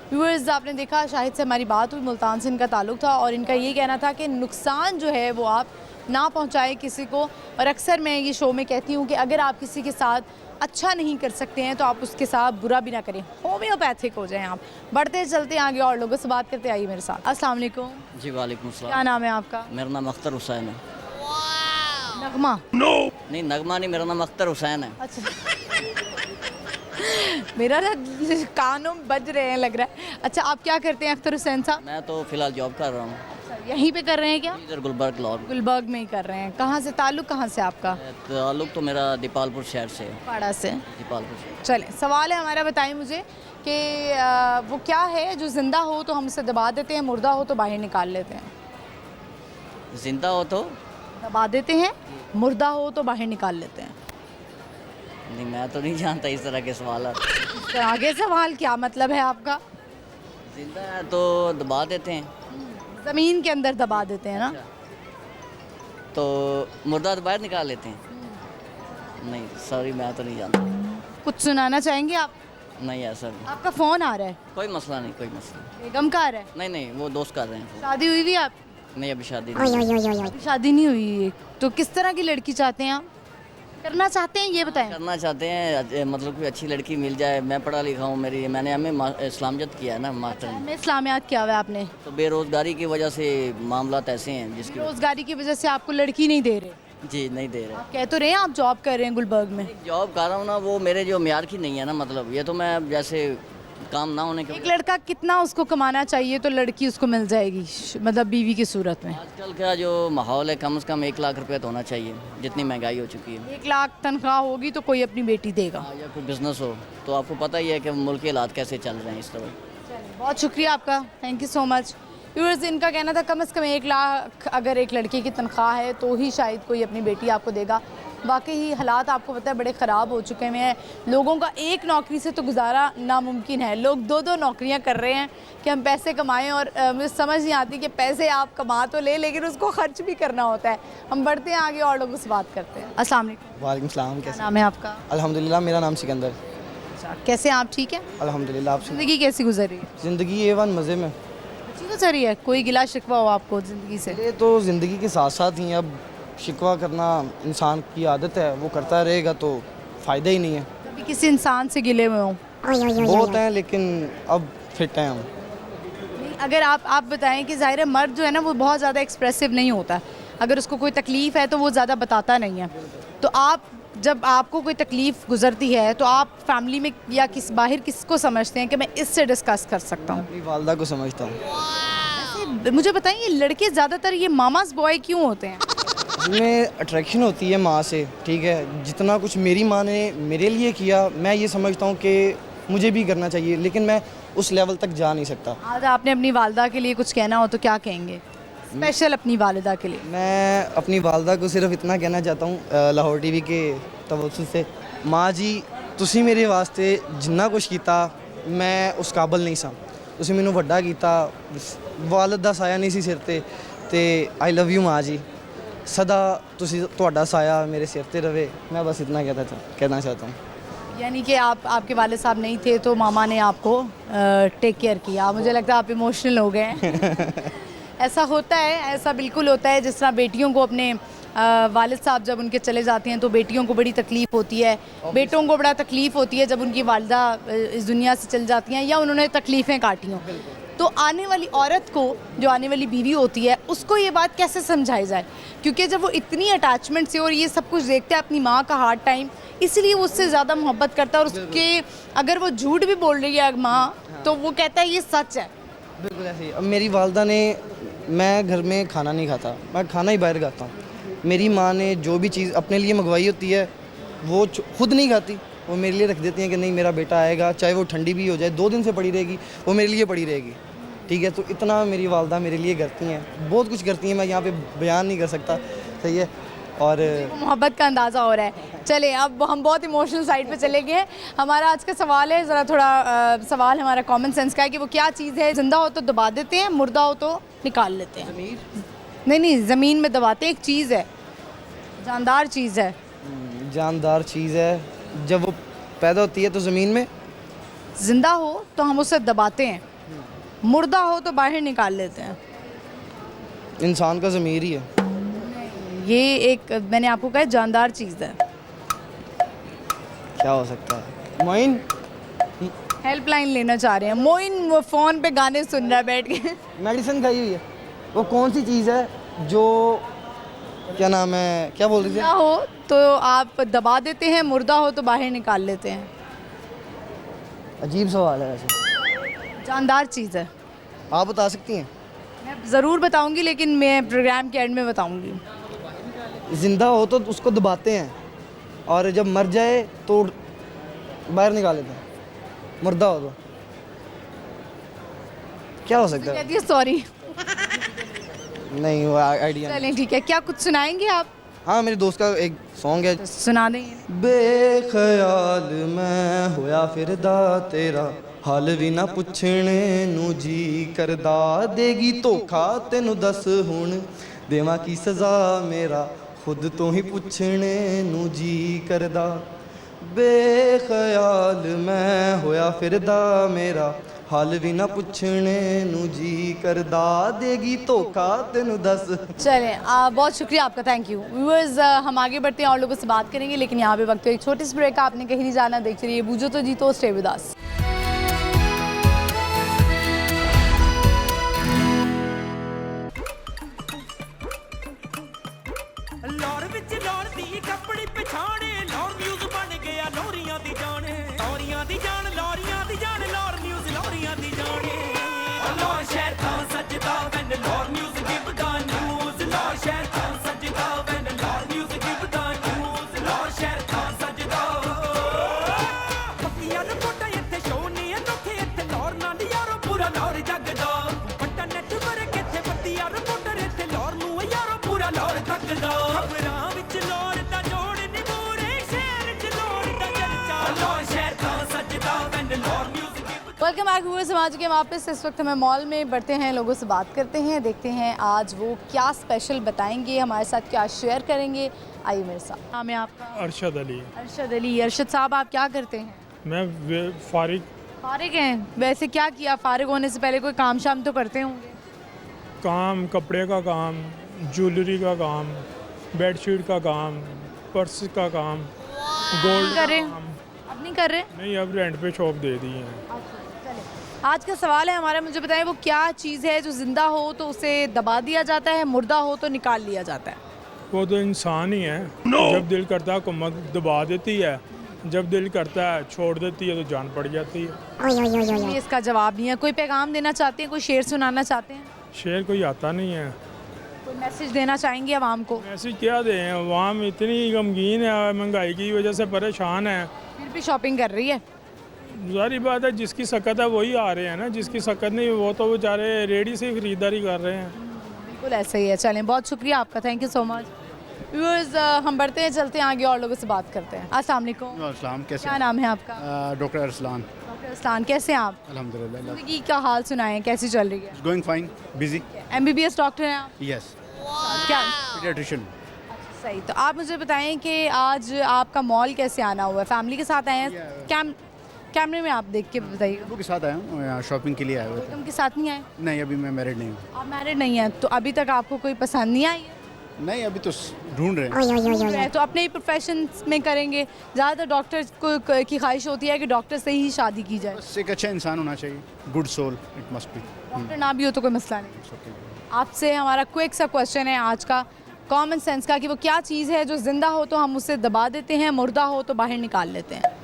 [SPEAKER 1] व्यूअर्स, आपने देखा शाहिद से हमारी बात हुई, मुल्तान से इनका ताल्लुक़ था और इनका ये कहना था कि नुकसान जो है वो आप ना पहुंचाए किसी को। और अक्सर मैं ये शो में कहती हूँ कि अगर आप किसी के साथ अच्छा नहीं कर सकते हैं तो आप उसके साथ बुरा भी ना करें, होम्योपैथिक हो जाएं आप। बढ़ते चलते आगे और लोगों से बात करते आइए मेरे साथ। अस्सलाम वालेकुम।
[SPEAKER 10] जी वालेकुम सलाम।
[SPEAKER 1] क्या नाम है आपका?
[SPEAKER 10] मेरा नाम अख्तर हुसैन है।
[SPEAKER 1] नगमा?
[SPEAKER 10] नहीं, नगमा नहीं, मेरा नाम अख्तर हुसैन है।
[SPEAKER 1] अच्छा। मेरा ना कानों में बज रहे हैं लग रहा है। अच्छा, आप क्या करते हैं अख्तर हुसैन साहब?
[SPEAKER 10] मैं तो फ़िलहाल जॉब कर रहा हूँ।
[SPEAKER 1] यहीं पे कर रहे हैं क्या?
[SPEAKER 10] इधर गुलबर्ग लाहौर।
[SPEAKER 1] गुलबर्ग में ही कर रहे हैं। कहाँ से ताल्लुक़, कहाँ से आपका?
[SPEAKER 10] ताल्लुक़ तो मेरा दीपालपुर शहर से है।
[SPEAKER 1] पाड़ा से?
[SPEAKER 10] दीपालपुर से।
[SPEAKER 1] चलें, सवाल है हमारा, बताएं मुझे कि वो क्या है जो ज़िंदा हो तो हम उसे दबा देते हैं, मुर्दा हो तो बाहर निकाल लेते हैं?
[SPEAKER 10] जिंदा हो तो
[SPEAKER 1] दबा देते हैं, मुर्दा हो तो बाहर निकाल लेते हैं।
[SPEAKER 10] नहीं, मैं तो नहीं जानता इस तरह के सवाल।
[SPEAKER 1] तो आगे सवाल क्या मतलब है आपका?
[SPEAKER 10] जिंदा है तो दबा देते हैं,
[SPEAKER 1] ज़मीन के अंदर दबा देते हैं ना?
[SPEAKER 10] तो मुर्दा तो बाहर निकाल लेते हैं। नहीं सॉरी, मैं तो नहीं जानता।
[SPEAKER 1] कुछ सुनाना चाहेंगे आप?
[SPEAKER 10] नहीं ऐसा नहीं।
[SPEAKER 1] आपका फ़ोन आ रहा है,
[SPEAKER 10] कोई मसला नहीं, कोई मसला नहीं।
[SPEAKER 1] बेगम का आ रहा है।
[SPEAKER 10] नहीं नहीं, वो दोस्त कर रहे हैं।
[SPEAKER 1] शादी हुई हुई आप?
[SPEAKER 10] नहीं अभी शादी नहीं।
[SPEAKER 1] अभी शादी नहीं हुई है, तो किस तरह की लड़की चाहते हैं आप? करना चाहते हैं ये बताएं।
[SPEAKER 10] करना चाहते हैं, मतलब कोई अच्छी लड़की मिल जाए। मैं पढ़ा लिखा हूँ, मैंने एमए इस्लामियत किया है ना, मास्टर में।
[SPEAKER 1] मैं इस्लामियात किया हुआ है आपने?
[SPEAKER 10] तो बेरोज़गारी की वजह से मामला ऐसे हैं जिसकी
[SPEAKER 1] रोजगारी की वजह से आपको लड़की नहीं दे रहे?
[SPEAKER 10] जी नहीं दे रहे।
[SPEAKER 1] कह तो रहे हैं आप जॉब कर रहे हैं गुलबर्ग में।
[SPEAKER 10] जॉब कर रहा हूँ ना, वो मेरे जो म्यार की नहीं है ना, मतलब ये तो मैं जैसे काम ना होने के
[SPEAKER 1] एक लड़का कितना उसको कमाना चाहिए तो लड़की उसको मिल जाएगी, मतलब बीवी की सूरत में?
[SPEAKER 10] आजकल का जो माहौल है, कम से कम 1 लाख रुपए तो होना चाहिए, जितनी महंगाई हो चुकी है।
[SPEAKER 1] 1 लाख तनख्वाह होगी तो कोई अपनी बेटी देगा।
[SPEAKER 10] हाँ, या कोई बिजनेस हो तो आपको पता ही है कि मुल्क के हालात कैसे चल रहे हैं इस तरह।
[SPEAKER 1] बहुत शुक्रिया आपका, thank you so much. Viewers, इनका कहना था कम से कम 1 लाख अगर एक लड़के की तनख्वाह है तो ही शायद कोई अपनी बेटी आपको देगा। वाकई ही हालात आपको पता है बड़े ख़राब हो चुके हैं। लोगों का एक नौकरी से तो गुजारा नामुमकिन है, लोग 2-2 नौकरियां कर रहे हैं कि हम पैसे कमाएं। और मुझे समझ नहीं आती कि पैसे आप कमा तो ले, लेकिन उसको खर्च भी करना होता है। हम बढ़ते हैं आगे और लोगों से बात करते हैं। अस्सलाम वालेकुम।
[SPEAKER 11] वालेकुम सलाम।
[SPEAKER 1] क्या नाम है आपका?
[SPEAKER 11] अल्हम्दुलिल्लाह, मेरा नाम सिकंदर।
[SPEAKER 1] अच्छा, कैसे हैं आप? ठीक है
[SPEAKER 11] अल्हम्दुलिल्लाह। आप
[SPEAKER 1] ज़िंदगी कैसी गुजर रही है?
[SPEAKER 11] ज़िंदगी A1 मज़े में।
[SPEAKER 1] अच्छी गुजर रही है? कोई गिला शिकवा हो आपको ज़िंदगी से?
[SPEAKER 11] ये तो ज़िंदगी के साथ साथ ही अब शिकवा करना इंसान की आदत है, वो करता रहेगा तो फ़ायदा ही नहीं है।
[SPEAKER 1] कभी किसी इंसान से गिले हुए हों?
[SPEAKER 11] बहुत हैं, लेकिन अब फिट हैं हम।
[SPEAKER 1] नहीं, अगर आप बताएं कि ज़ाहिर है मर्द जो है ना वो बहुत ज़्यादा एक्सप्रेसिव नहीं होता। अगर उसको कोई तकलीफ़ है तो वो ज़्यादा बताता नहीं है। तो आप जब आपको कोई तकलीफ़ गुजरती है तो आप फैमिली में या बाहर किसको समझते हैं कि मैं इससे डिस्कस कर सकता हूँ?
[SPEAKER 11] अपनी वालदा को समझता हूँ।
[SPEAKER 1] वैसे मुझे बताइए, लड़के ज़्यादातर ये मामास बॉय क्यों होते हैं?
[SPEAKER 11] इसमें अट्रैक्शन होती है माँ से, ठीक है। जितना कुछ मेरी माँ ने मेरे लिए किया, मैं ये समझता हूँ कि मुझे भी करना चाहिए, लेकिन मैं उस लेवल तक जा नहीं सकता।
[SPEAKER 1] आज आपने अपनी वालदा के लिए कुछ कहना हो तो क्या कहेंगे, स्पेशल अपनी वालिदा के लिए?
[SPEAKER 11] मैं अपनी वालदा को सिर्फ इतना कहना चाहता हूँ लाहौर टीवी के तवज्जुह से, माँ जी तुसी मेरे वास्ते जिन्ना कुछ किया मैं उस काबिल नहीं सा। तुसी मैनू वड्डा किया, वालिद दा साया नहीं सी सिर ते आई लव यू माँ जी। सदा तुहाडा साया मेरे सिर ते रवे। मैं बस इतना कहना चाहता हूँ।
[SPEAKER 1] यानी कि आपके वालिद साहब नहीं थे तो मामा ने आपको टेक केयर किया। मुझे लगता है आप इमोशनल हो गए हैं। ऐसा होता है, ऐसा बिल्कुल होता है। जिस तरह बेटियों को अपने वालिद साहब जब उनके चले जाते हैं तो बेटियों को बड़ी तकलीफ़ होती है, बेटों को बड़ा तकलीफ़ होती है जब उनकी वालिदा इस दुनिया से चल जाती हैं या उन्होंने तकलीफ़ें काटी हों। तो आने वाली औरत को, जो आने वाली बीवी होती है, उसको ये बात कैसे समझाई जाए? क्योंकि जब वो इतनी अटैचमेंट से और ये सब कुछ देखता है अपनी माँ का हार्ड टाइम, इसलिए वो उससे ज़्यादा मोहब्बत करता है। और उसके अगर वो झूठ भी बोल रही है माँ तो वो कहता है ये सच है।
[SPEAKER 11] बिल्कुल ऐसे ही। अब मेरी वालदा ने, मैं घर में खाना नहीं खाता, मैं खाना ही बाहर खाता हूँ। मेरी माँ ने जो भी चीज़ अपने लिए मंगवाई होती है वो खुद नहीं खाती, वो मेरे लिए रख देती हैं कि नहीं मेरा बेटा आएगा, चाहे वो ठंडी भी हो जाए, 2 दिन से पड़ी रहेगी, वो मेरे लिए पड़ी रहेगी, ठीक है। तो इतना मेरी वालदा मेरे लिए करती हैं, बहुत कुछ करती हैं, मैं यहाँ पे बयान नहीं कर सकता, सही है। और
[SPEAKER 1] मोहब्बत का अंदाज़ा हो रहा है। चले अब हम बहुत इमोशनल साइड पे चले गए हैं। हमारा आज का सवाल है, ज़रा थोड़ा सवाल हमारा कॉमन सेंस का है कि वो क्या चीज़ है ज़िंदा हो तो दबा देते हैं, मुर्दा हो तो निकाल लेते हैं? नहीं, ज़मीन में दबाते हैं। एक चीज़ है, जानदार चीज़ है।
[SPEAKER 11] जानदार चीज़ है, जब वो पैदा होती है तो ज़मीन में,
[SPEAKER 1] ज़िंदा हो तो हम उसे दबाते हैं, मुर्दा हो तो बाहर निकाल लेते हैं।
[SPEAKER 11] इंसान का ज़मीर ही है।
[SPEAKER 1] ये एक, मैंने आपको कहा, जानदार चीज़ है।
[SPEAKER 11] क्या हो सकता है? मोइन?
[SPEAKER 1] हेल्पलाइन लेना चाह रहे हैं। मोइन वो फ़ोन पे गाने सुन रहा है बैठ के।
[SPEAKER 11] मेडिसिन खाई हुई है। वो कौन सी चीज़ है जो, क्या नाम है, क्या बोल रही थी?
[SPEAKER 1] ज़िंदा हो तो आप दबा देते हैं, मुर्दा हो तो बाहर निकाल लेते हैं।
[SPEAKER 11] अजीब सवाल है वैसे।
[SPEAKER 1] जानदार चीज़ है।
[SPEAKER 11] आप बता सकती हैं?
[SPEAKER 1] मैं ज़रूर बताऊंगी, लेकिन मैं प्रोग्राम के एंड में बताऊंगी।
[SPEAKER 11] ज़िंदा हो तो उसको दबाते हैं और जब मर जाए तो बाहर निकाल लेते हैं, मुर्दा हो तो क्या हो सकता है?
[SPEAKER 1] कहती है सॉरी।
[SPEAKER 11] नहीं, वो आइडिया।
[SPEAKER 1] चलें ठीक है, क्या कुछ सुनाएंगे आप?
[SPEAKER 11] हाँ, मेरे दोस्त का एक सॉन्ग है,
[SPEAKER 1] सुना दें।
[SPEAKER 11] बेख्याल मैं होया फिरदा तेरा, हाल भी ना पुछने नू जी करदा, देगी धोखा तेनू दस हुण, देवां की सज़ा मेरा खुद तो ही पुछने नू जी करदा बेख्याल मैं होया फिरदा मेरा हाल भी ना पुछने नू जी करदा देगी धोखा तेनू दस।
[SPEAKER 1] चलें बहुत शुक्रिया आपका, थैंक यू व्यूअर्स। हम आगे बढ़ते हैं और लोगों से बात करेंगे, लेकिन यहाँ पे वक्त तो एक छोटी सी ब्रेक का, आपने कहीं नहीं जाना। देखते रहिए बूझो तो जीतो, स्टे विद अस।
[SPEAKER 6] ਲੌਰ ਵਿੱਚ ਲੌਰ ਦੀ ਕੱਪੜੀ ਪਛਾਣੇ ਲੌਰ ਨਿਊਜ਼ ਬਣ ਗਿਆ ਲੋਰੀਆਂ ਦੀ ਜਾਣ ਲੋਰੀਆਂ ਦੀ ਜਾਣ ਲੋਰੀਆਂ ਦੀ ਜਾਣ ਲੌਰ ਨਿਊਜ਼ ਲੋਰੀਆਂ ਦੀ ਜਾਣੇ ਲੌਰ ਸ਼ਹਿਰ ਤਾਂ ਸੱਜਦਾ ਵੈਨ Laur news give the news Laur ਸ਼ਹਿਰ ਤਾਂ ਸੱਜਦਾ ਵੈਨ Laur news give the news Laur ਸ਼ਹਿਰ ਤਾਂ ਸੱਜਦਾ ਪੱਕੀਆਂ ਰਿਪੋਰਟਾਂ ਇੱਥੇ ਸ਼ੋ ਨਹੀਂ ਅਨੋਖੇ ਇੱਥੇ ਲੌਰ ਨਾਲ ਯਾਰੋ ਪੂਰਾ ਲੌਰ ਜੱਗਦਾ ਵੱਡਾ ਨੈਟਵਰਕ ਇੱਥੇ ਪੱਤੀਆਂ ਰਿਪੋਰਟਰ ਇੱਥੇ ਲੌਰ ਨੂੰ ਯਾਰੋ ਪੂਰਾ ਲੌਰ ਤੱਕਦਾ
[SPEAKER 1] वेलकम बैक हुए समाज के वापस। इस वक्त हमें मॉल में बढ़ते हैं, लोगों से बात करते हैं, देखते हैं आज वो क्या स्पेशल बताएंगे, हमारे साथ क्या शेयर करेंगे। आइए मेरे साथ। नाम है आपका?
[SPEAKER 12] अरशद अली।
[SPEAKER 1] अरशद अली। अरशद साहब आप क्या करते हैं?
[SPEAKER 12] मैं फारिग
[SPEAKER 1] हैं। वैसे क्या किया, फारिग होने से पहले कोई काम शाम तो करते होंगे?
[SPEAKER 12] काम, कपड़े का काम, ज्वेलरी का काम, बेडशीट का काम, पर्स का काम, गोल्ड का काम।
[SPEAKER 1] अब नहीं कर रहे?
[SPEAKER 12] नहीं, अब रेंट पे शॉप दे दी है।
[SPEAKER 1] आज का सवाल है हमारा, मुझे बताएं वो क्या चीज़ है जो ज़िंदा हो तो उसे दबा दिया जाता है, मुर्दा हो तो निकाल लिया जाता है?
[SPEAKER 12] वो तो इंसान ही है। जब दिल करता है कुमक दबा देती है, जब दिल करता है छोड़ देती है तो जान पड़ जाती है।
[SPEAKER 1] इसका जवाब नहीं है। कोई पैगाम देना चाहते हैं, कोई शेर सुनाना चाहते हैं?
[SPEAKER 12] शेर कोई आता नहीं है।
[SPEAKER 1] कोई मैसेज देना चाहेंगे आवाम को?
[SPEAKER 12] मैसेज क्या दें, आवाम इतनी गमगीन है, महंगाई की वजह से परेशान है,
[SPEAKER 1] फिर भी शॉपिंग कर रही है।
[SPEAKER 12] जारी बात है, जिसकी सकत है वही आ रहे हैं ना, जिसकी सकत नहीं वो तो बेचारे रेडी से खरीदारी कर रहे हैं।
[SPEAKER 1] बिल्कुल ऐसा ही है। चलें, बहुत शुक्रिया आपका, thank you so much. Viewers हम बढ़ते हैं, चलते हैं आगे और लोगों से बात करते हैं। अस्सलाम वालेकुम।
[SPEAKER 13] अस्सलाम, कैसे?
[SPEAKER 1] क्या नाम है आपका?
[SPEAKER 13] डॉक्टर अरसलान।
[SPEAKER 1] डॉक्टर अरसलान, कैसे हैं आप?
[SPEAKER 13] अल्हम्दुलिल्लाह।
[SPEAKER 1] ज़िंदगी का हाल सुनाएं, कैसी चल रही है?
[SPEAKER 13] Going fine, busy.
[SPEAKER 1] MBBS doctor हैं आप?
[SPEAKER 13] यस।
[SPEAKER 1] क्या?
[SPEAKER 13] पीडियाट्रिशियन।
[SPEAKER 1] सही। तो आप मुझे बताएं कि आज आपका मॉल कैसे आना हुआ है? फैमिली के साथ आए हैं? कैमरे में आप देख के बताइए।
[SPEAKER 13] लोगों के साथ आया हूँ, यहाँ शॉपिंग के लिए आए हुए थे।
[SPEAKER 1] तुम के साथ नहीं आए?
[SPEAKER 13] नहीं, अभी मैं मैरिड नहीं हूँ।
[SPEAKER 1] आप मैरिड नहीं हैं तो अभी तक आपको कोई पसंद नहीं आई है?
[SPEAKER 13] नहीं, अभी तो ढूंढ रहे हैं।
[SPEAKER 1] तो अपने ही प्रोफेशन में करेंगे। ज़्यादातर डॉक्टर को की ख्वाहिश होती है कि डॉक्टर से ही शादी की जाए।
[SPEAKER 13] बस एक अच्छा इंसान होना चाहिए, good soul it must be.
[SPEAKER 1] Doctor ना भी हो तो कोई मसला नहीं। आपसे हमारा क्विक सा क्वेश्चन है आज का, कॉमन सेंस का, कि वो क्या चीज़ है जो ज़िंदा हो तो हम उसे दबा देते हैं, मुर्दा हो तो बाहर निकाल लेते हैं?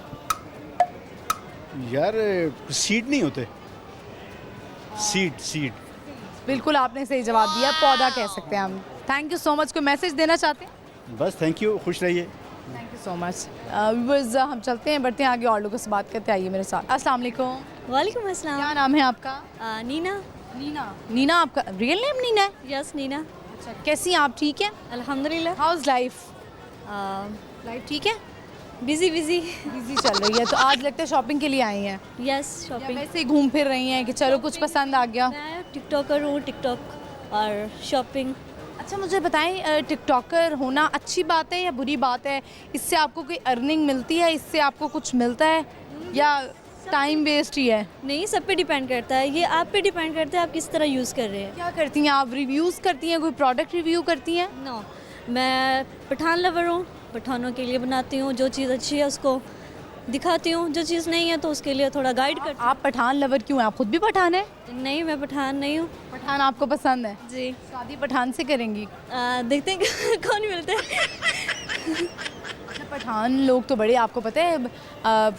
[SPEAKER 13] यार सीड नहीं होते, सीड।
[SPEAKER 1] बिल्कुल आपने सही जवाब दिया, पौधा कह सकते हैं हम। Thank you so much. कोई मैसेज देना चाहते हैं?
[SPEAKER 13] बस थैंक यू, खुश रहिए।
[SPEAKER 1] Thank you so much. Viewers हम चलते हैं, बढ़ते हैं आगे और लोगों से बात करते हैं। आइए मेरे साथ। अस्सलाम वालेकुम।
[SPEAKER 14] वालेकुम अस्सलाम।
[SPEAKER 1] क्या नाम है आपका?
[SPEAKER 14] नीना।
[SPEAKER 1] नीना आपका रियल नेम नीना है?
[SPEAKER 14] यस, नीना।
[SPEAKER 1] अच्छा, कैसी हैं आप? ठीक है
[SPEAKER 14] अल्हम्दुलिल्लाह।
[SPEAKER 1] House life? लाइफ ठीक है?
[SPEAKER 14] बिजी
[SPEAKER 1] चल रही है। तो आज लगता है शॉपिंग के लिए आई हैं?
[SPEAKER 14] Yes, shopping.
[SPEAKER 1] वैसे ही घूम फिर रही हैं कि चलो कुछ पसंद आ गया?
[SPEAKER 14] मैं टिकटॉकर हूँ, टिकटॉक और शॉपिंग।
[SPEAKER 1] अच्छा मुझे बताएं, टिकटॉकर होना अच्छी बात है या बुरी बात है? इससे आपको कोई अर्निंग मिलती है, इससे आपको कुछ मिलता है या टाइम वेस्ट ही है?
[SPEAKER 14] नहीं, सब पे डिपेंड करता है, ये आप पे डिपेंड करता है आप किस तरह यूज़ कर रहे हैं।
[SPEAKER 1] क्या करती हैं आप? रिव्यूज़ करती हैं? कोई प्रोडक्ट रिव्यू करती हैं?
[SPEAKER 14] नो, मैं पठान लवर हूँ, पठानों के लिए बनाती हूँ, जो चीज़ अच्छी है उसको दिखाती हूँ, जो चीज़ नहीं है तो उसके लिए थोड़ा गाइड करती हूँ।
[SPEAKER 1] आप पठान लवर क्यों हैं? आप खुद भी पठान है?
[SPEAKER 14] नहीं, मैं पठान नहीं हूँ।
[SPEAKER 1] पठान आपको पसंद है?
[SPEAKER 14] जी।
[SPEAKER 1] शादी पठान से करेंगी?
[SPEAKER 14] देखते हैं कौन मिलता है।
[SPEAKER 1] पठान लोग तो बड़े, आपको पता है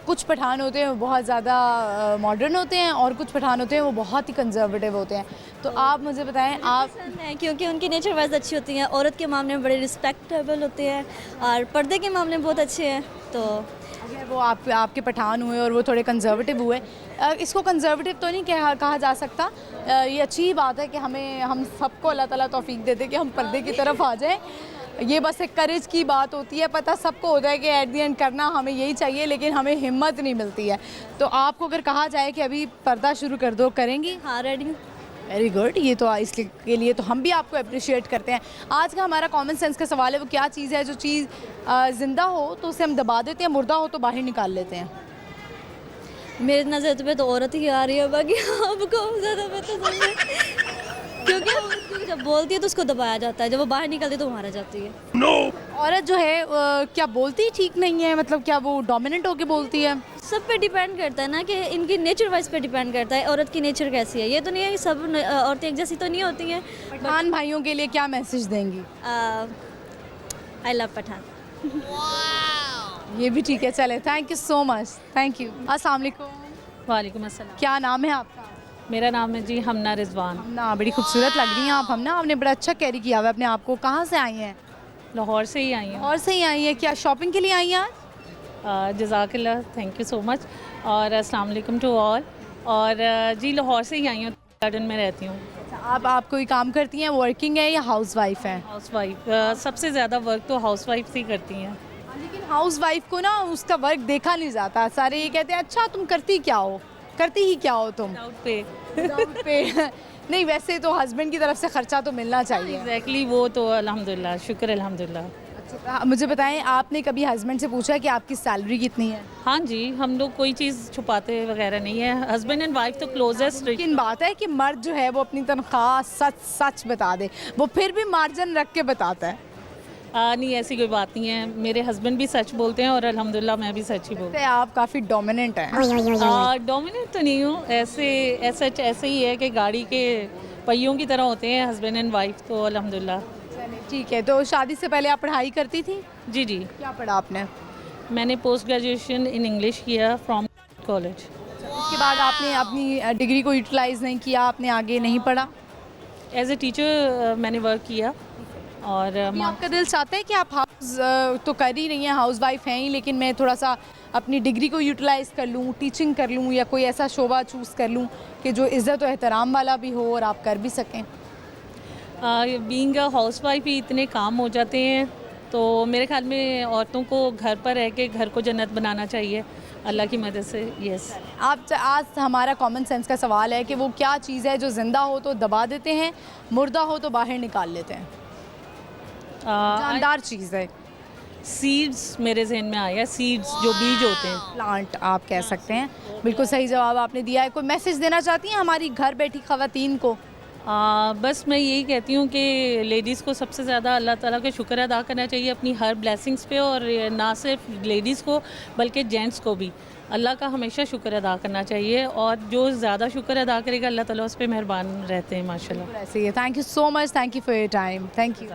[SPEAKER 1] कुछ पठान होते हैं वो बहुत ज़्यादा मॉडर्न होते हैं और कुछ पठान होते हैं वो बहुत ही कंजर्वेटिव होते हैं। तो आप मुझे बताएं, आप
[SPEAKER 14] हैं क्योंकि उनकी नेचर वाइज अच्छी होती हैं, औरत के मामले में बड़े रिस्पेक्टेबल होते हैं और पर्दे के मामले में बहुत अच्छे हैं। तो
[SPEAKER 1] अगर वो आपके पठान हुए और वो थोड़े कंजर्वेटिव हुए, इसको कंजर्वेटिव तो नहीं कहा जा सकता, ये अच्छी ही बात है कि हम सबको अल्लाह ताला तौफीक दे दे कि हम पर्दे की तरफ आ जाएं। ये बस एक करेज की बात होती है, पता सबको होता है कि एट दी एंड करना हमें यही चाहिए, लेकिन हमें हिम्मत नहीं मिलती है। तो आपको अगर कहा जाए कि अभी पर्दा शुरू कर दो, करेंगी?
[SPEAKER 14] हाँ, रेडी।
[SPEAKER 1] वेरी गुड, ये तो इसके के लिए तो हम भी आपको अप्रिशिएट करते हैं। आज का हमारा कॉमन सेंस का सवाल है, वो क्या चीज़ है जो चीज़ ज़िंदा हो तो उसे हम दबा देते हैं, मुर्दा हो तो बाहर निकाल लेते हैं?
[SPEAKER 14] मेरे नज़र में तो औरत ही आ रही है, बाकी आपको ज़्यादा पता नहीं, क्योंकि औरत जब बोलती है तो उसको दबाया जाता है, जब वो बाहर निकलती है तो मारा जाती है।
[SPEAKER 1] औरत जो है क्या बोलती ठीक नहीं है, मतलब क्या वो डोमिनेंट होके बोलती है?
[SPEAKER 14] सब पे डिपेंड करता है ना कि इनकी नेचर वाइज पे डिपेंड करता है औरत की नेचर कैसी है। ये तो नहीं है कि सब औरतें एक जैसी तो नहीं होती हैं।
[SPEAKER 1] पठान भाइयों के लिए क्या मैसेज देंगी?
[SPEAKER 14] I love Pathan.
[SPEAKER 1] ये भी ठीक है, चले, thank you so much, thank you. अस्सलाम वालेकुम।
[SPEAKER 15] वालेकुम अस्सलाम।
[SPEAKER 1] क्या नाम है आपका?
[SPEAKER 15] मेरा नाम है जी हमना रिजवान।
[SPEAKER 1] ना, बड़ी खूबसूरत लग रही हैं आप हमना, आपने बड़ा अच्छा कैरी किया हुआ है अपने आप को। कहाँ से आई हैं?
[SPEAKER 15] लाहौर से ही आई हूँ।
[SPEAKER 1] लाहौर से ही आई हैं, क्या शॉपिंग के लिए आई हैं आज?
[SPEAKER 15] जज़ाकल्लाह, थैंक यू सो मच, और अस्सलाम वालेकुम टू ऑल। और जी लाहौर से ही आई हूँ, गार्डन में रहती हूँ।
[SPEAKER 1] आप कोई काम करती हैं, वर्किंग है या हाउस वाइफ हैं?
[SPEAKER 15] हाउस वाइफ, सबसे ज़्यादा वर्क तो हाउस वाइफ ही करती हैं।
[SPEAKER 1] लेकिन हाउस वाइफ को ना उसका वर्क देखा नहीं जाता, सारे ये कहते हैं अच्छा तुम करती क्या हो, करती ही क्या हो तुम?
[SPEAKER 15] विदाउट
[SPEAKER 1] पे नहीं, वैसे तो हस्बैंड की तरफ से खर्चा तो मिलना चाहिए।
[SPEAKER 15] एग्जैक्टली, वो तो अल्हम्दुलिल्लाह, शुक्र अल्हम्दुलिल्लाह।
[SPEAKER 1] अच्छा, मुझे बताएं, आपने कभी हस्बैंड से पूछा कि आपकी सैलरी कितनी है?
[SPEAKER 15] हाँ जी, हम लोग कोई चीज़ छुपाते वगैरह नहीं है, हस्बैंड एंड वाइफ तो क्लोजेस्ट।
[SPEAKER 1] लेकिन बात है कि मर्द जो है वो अपनी तनख्वाह सच सच बता दे, वो फिर भी मार्जिन रख के बताता है।
[SPEAKER 15] नहीं, ऐसी कोई बात नहीं है, मेरे हस्बैंड भी सच बोलते हैं और अल्हम्दुलिल्लाह मैं भी सच ही बोलती हूँ।
[SPEAKER 1] आप काफ़ी डोमिनेंट हैं।
[SPEAKER 15] डोमिनेंट तो नहीं हूँ, ऐसे ही है कि गाड़ी के पहियों की तरह होते हैं हस्बैंड एंड वाइफ, तो अल्हम्दुलिल्लाह।
[SPEAKER 1] ठीक है, तो शादी से पहले आप पढ़ाई करती थी?
[SPEAKER 15] जी जी।
[SPEAKER 1] क्या पढ़ा आपने?
[SPEAKER 15] मैंने पोस्ट ग्रेजुएशन इन इंग्लिश किया फ्रॉम कॉलेज।
[SPEAKER 1] उसके बाद आपने अपनी डिग्री को यूटिलाइज़ नहीं किया, आपने आगे नहीं पढ़ा?
[SPEAKER 15] एज ए टीचर मैंने वर्क किया। और
[SPEAKER 1] आपका दिल चाहता है कि आप हाउस तो कर ही रही हैं, हाउस वाइफ हैं ही, लेकिन मैं थोड़ा सा अपनी डिग्री को यूटिलाइज़ कर लूँ, टीचिंग कर लूँ, या कोई ऐसा शोबा चूज़ कर लूँ कि जो इज़्ज़त और एहतराम वाला भी हो और आप कर भी सकें?
[SPEAKER 15] बीइंग अ हाउस वाइफ ही इतने काम हो जाते हैं, तो मेरे ख्याल में औरतों को घर पर रह के घर को जन्नत बनाना चाहिए अल्लाह की मदद से। यस।
[SPEAKER 1] आज हमारा कॉमन सेंस का सवाल है कि वो क्या चीज़ है जो ज़िंदा हो तो दबा देते हैं, मुर्दा हो तो बाहर निकाल लेते हैं? जानदार चीज़ है।
[SPEAKER 15] सीड्स मेरे जहन में आया, सीड्स जो बीज होते हैं,
[SPEAKER 1] प्लांट आप कह सकते हैं। बिल्कुल सही जवाब आपने दिया है। कोई मैसेज देना चाहती हैं हमारी घर बैठी ख़वातीन को?
[SPEAKER 15] बस मैं यही कहती हूँ कि लेडीज़ को सबसे ज़्यादा अल्लाह ताला का शुक्र अदा करना चाहिए अपनी हर ब्लेसिंग्स पे, और ना सिर्फ लेडीज़ को बल्कि जेंट्स को भी अल्लाह का हमेशा शुक्र अदा करना चाहिए, और जो ज़्यादा शुक्र अदा करेगा अल्लाह ताला उस पर मेहरबान रहते हैं माशाल्लाह।
[SPEAKER 1] ऐसे ही। Thank you so much, thank you for your time, thank you.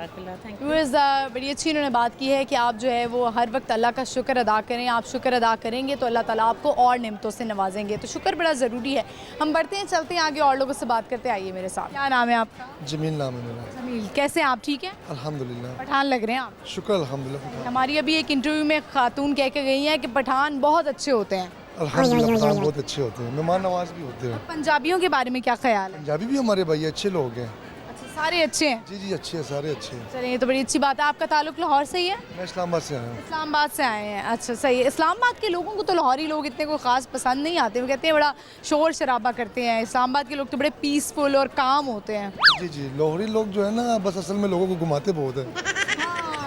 [SPEAKER 1] बड़ी अच्छी इन्होंने बात की है कि आप जो है वो हर वक्त अल्लाह का शुक्र अदा करें। आप शुक्र अदा करेंगे तो अल्लाह ताला आपको और नेमतों से नवाजेंगे, तो शुक्र बड़ा ज़रूरी है। हम बढ़ते हैं, चलते हैं आगे, और लोगों से बात करते, आइए मेरे साथ। क्या नाम है आपका?
[SPEAKER 16] जमील नाम है मेरा।
[SPEAKER 1] जमील, कैसे हैं आप? ठीक है
[SPEAKER 16] अल्हम्दुलिल्लाह।
[SPEAKER 1] पठान लग रहे हैं आप?
[SPEAKER 16] शुक्र अल्हम्दुलिल्लाह।
[SPEAKER 1] हमारी अभी एक इंटरव्यू में खातून कह के गई हैं कि पठान बहुत अच्छे होते हैं।
[SPEAKER 16] अल्हम्दुलिल्लाह, पठान बहुत अच्छे होते हैं, मेहमान नवाज भी होते हैं।
[SPEAKER 1] पंजाबियों के बारे में क्या ख्याल है?
[SPEAKER 16] पंजाबी भी हमारे भाई अच्छे लोग हैं।
[SPEAKER 1] अच्छा, सारे अच्छे हैं?
[SPEAKER 16] जी जी, अच्छे हैं, सारे अच्छे हैं।
[SPEAKER 1] चलिए, ये तो बड़ी अच्छी बात है। आपका ताल्लुक लाहौर से ही है?
[SPEAKER 16] मैं इस्लामाबाद से आया हूँ।
[SPEAKER 1] इस्लामाबाद से आए हैं, अच्छा सही है। इस्लामाबाद के लोगों को तो लाहौरी लोग इतने कोई ख़ास पसंद नहीं आते, वो कहते हैं बड़ा शोर शराबा करते हैं। इस्लामाबाद के लोग तो बड़े पीसफुल और काम होते हैं।
[SPEAKER 16] जी जी, लाहौरी लोग जो है ना, बस असल में लोगों को घुमाते बहुत है,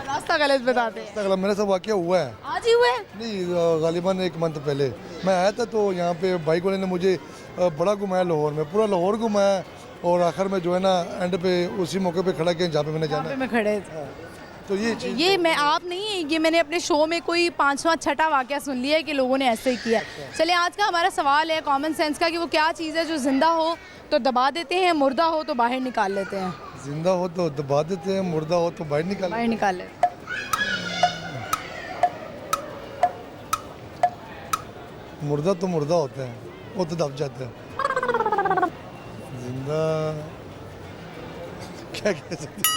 [SPEAKER 1] रास्ता गलत बताते हैं।
[SPEAKER 16] मेरे साथ वाकया हुआ है।
[SPEAKER 1] आज ही हुआ है?
[SPEAKER 16] नहीं, गालिबन 1 मंथ पहले मैं आया था, तो यहाँ पे बाइक वाले ने मुझे बड़ा घुमाया लाहौर में, पूरा लाहौर घुमाया, और आखिर में जो है ना एंड पे उसी मौके पे खड़ा किया जहाँ पे मैंने जाना
[SPEAKER 1] में खड़े।
[SPEAKER 16] तो ये चीज़,
[SPEAKER 1] ये मैं आप नहीं, ये मैंने अपने शो में कोई 5वां 6ठा वाकया सुन लिया है कि लोगों ने ऐसे ही किया। चलिए, आज का हमारा सवाल है कॉमन सेंस का कि वो क्या चीज़ है जो ज़िंदा हो तो दबा देते हैं, मुर्दा हो तो बाहर निकाल लेते हैं?
[SPEAKER 16] जिंदा हो तो दबा देते हैं, मुर्दा हो तो बाहर निकाल
[SPEAKER 1] लेते हैं।
[SPEAKER 16] मुर्दा तो मुर्दा होता है, वो तो दब जाता है। जिंदा क्या कह सकते हैं?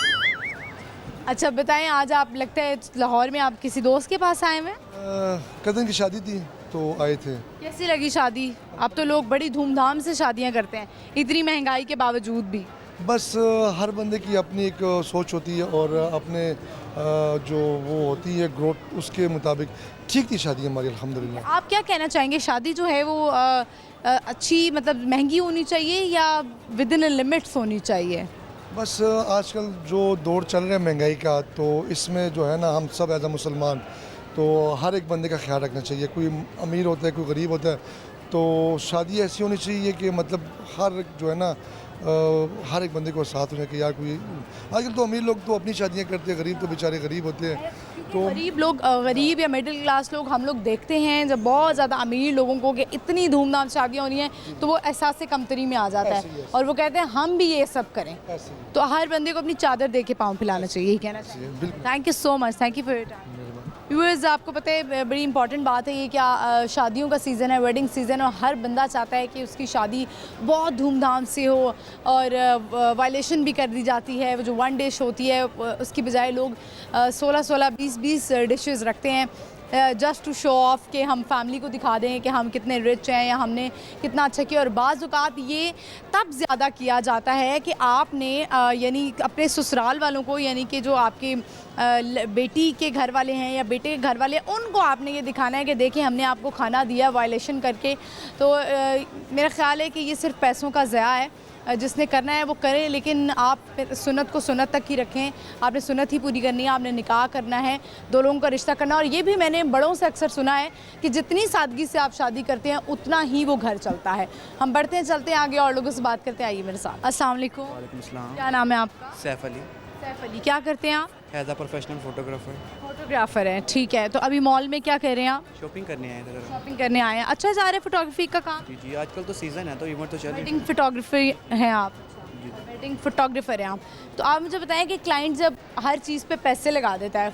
[SPEAKER 1] अच्छा बताएं, आज आप लगता है लाहौर में आप किसी दोस्त के पास आए हुए?
[SPEAKER 16] कज़न की शादी थी तो आए थे।
[SPEAKER 1] कैसी लगी शादी? अब तो लोग बड़ी धूमधाम से शादियां करते हैं, इतनी महंगाई के बावजूद भी।
[SPEAKER 16] बस हर बंदे की अपनी एक सोच होती है, और अपने जो वो होती है ग्रोथ, उसके मुताबिक ठीक थी शादी हमारी अल्हम्दुलिल्लाह।
[SPEAKER 1] आप क्या कहना चाहेंगे, शादी जो है वो अच्छी मतलब महंगी होनी चाहिए या विद इन लिमिट्स होनी चाहिए?
[SPEAKER 16] बस आजकल जो दौर चल रहा है महंगाई का, तो इसमें जो है ना हम सब एज अ मुसलमान तो हर एक बंदे का ख्याल रखना चाहिए। कोई अमीर होता है, कोई गरीब होता है, तो शादी ऐसी होनी चाहिए कि मतलब हर जो है ना हर एक बंदे को साथ होने कि यार कोई आजकल तो अमीर लोग तो अपनी शादियां करते हैं, गरीब तो बेचारे गरीब होते हैं। तो
[SPEAKER 1] गरीब या मिडिल क्लास लोग हम लोग देखते हैं जब बहुत ज़्यादा अमीर लोगों को कि इतनी धूमधाम शादियाँ हो रही हैं तो वो एहसास कमतरी में आ जाता है और वो कहते हैं हम भी ये सब करें। तो हर बंदे को अपनी चादर दे के पाँव फैलाना चाहिए, यही कहना चाहिए। Thank you so much, thank you for your time. Viewers, आपको पता है बड़ी इंपॉर्टेंट बात है ये क्या, शादियों का सीज़न है, वेडिंग सीज़न, और हर बंदा चाहता है कि उसकी शादी बहुत धूमधाम से हो और वायलेशन भी कर दी जाती है। वो जो वन डिश होती है उसकी बजाय लोग 16-16, 20-20 डिशेस रखते हैं जस्ट टू शो ऑफ कि हम फैमिली को दिखा दें कि हम कितने रिच हैं या हमने कितना अच्छा किया। और बाज़ औक़ात ये तब ज़्यादा किया जाता है कि आपने यानी अपने ससुराल वालों को, यानी कि जो आपके बेटी के घर वाले हैं या बेटे के घर वाले हैं, उनको आपने ये दिखाना है कि देखिए हमने आपको खाना दिया वायलेशन करके। तो मेरा ख़्याल है कि ये सिर्फ पैसों का ज़या है, जिसने करना है वो करे, लेकिन आप सुन्नत को सुन्नत तक ही रखें। आपने सुन्नत ही पूरी करनी है, आपने निकाह करना है, दो लोगों का रिश्ता करना। और ये भी मैंने बड़ों से अक्सर सुना है कि जितनी सादगी से आप शादी करते हैं उतना ही वो घर चलता है। हम बढ़ते हैं, चलते हैं आगे और लोगों से बात करते हैं। आइए मेरे साथ। अस्सलाम वालेकुम।
[SPEAKER 17] वालेकुम सलाम।
[SPEAKER 1] क्या नाम है आपका?
[SPEAKER 17] सैफ अली।
[SPEAKER 1] सैफ अली, क्या करते हैं आप?
[SPEAKER 17] As a professional photographer.
[SPEAKER 1] Photographer हैं, ठीक है। तो अभी मॉल में क्या कर रहे हैं आप?
[SPEAKER 17] शॉपिंग करने आए थे।
[SPEAKER 1] शॉपिंग करने आए हैं, अच्छा जा रहा है फोटोग्राफी का काम?
[SPEAKER 17] जी जी, आजकल तो सीज़न है तो इवेंट तो चल रही है।
[SPEAKER 1] वेडिंग फोटोग्राफी हैं आप? वेडिंग फोटोग्राफर हैं आप। तो आप मुझे बताएं कि क्लाइंट जब हर चीज़ पे पैसे लगा देता है,